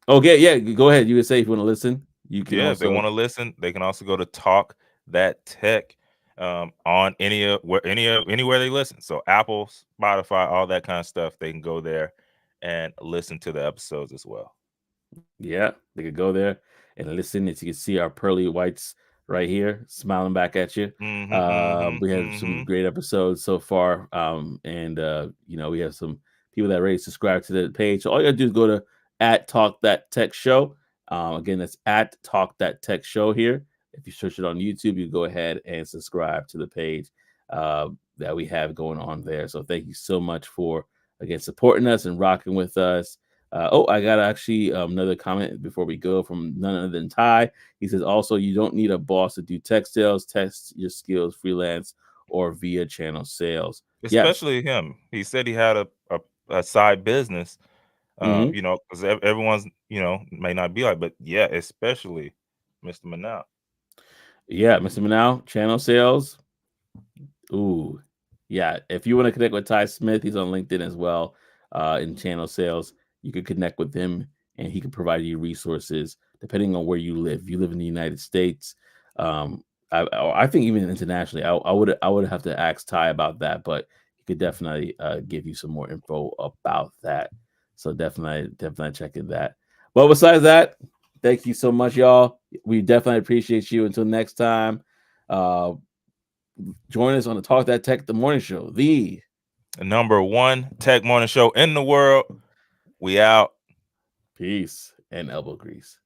okay, yeah, go ahead. You would say if you want to listen, you can yeah, if they also, want to listen, they can also go to Talk That Tech on anywhere they listen. So Apple, Spotify, all that kind of stuff. They can go there and listen to the episodes as well. yeah, they could go there and listen. As you can see, our pearly whites right here smiling back at you. Mm-hmm, mm-hmm, We have some mm-hmm. great episodes so far, and you know we have some people that already subscribe to the page. So all you gotta do is go to at Talk That Tech Show. Again, that's at Talk That Tech Show here. If you search it on YouTube, you go ahead and subscribe to the page that we have going on there. So thank you so much for again supporting us and rocking with us. I got actually another comment before we go from none other than Ty. He says, also, you don't need a boss to do tech sales, test your skills freelance or via channel sales. Yes. Especially him. He said he had a side business. Hmm. Because everyone's may not be like, but yeah, especially Mr. Manal. Yeah, Mr. Manal, channel sales. Ooh, yeah. If you want to connect with Ty Smith, he's on LinkedIn as well in channel sales. You could connect with him and he can provide you resources depending on where you live. If you live in the United States, um, I think even internationally, I would have to ask Ty about that, but he could definitely give you some more info about that. So definitely check in that. But besides that, thank you so much, y'all. We definitely appreciate you. Until next time. Join us on the Talk That Tech the Morning Show, the #1 tech morning show in the world. We out. Peace and elbow grease.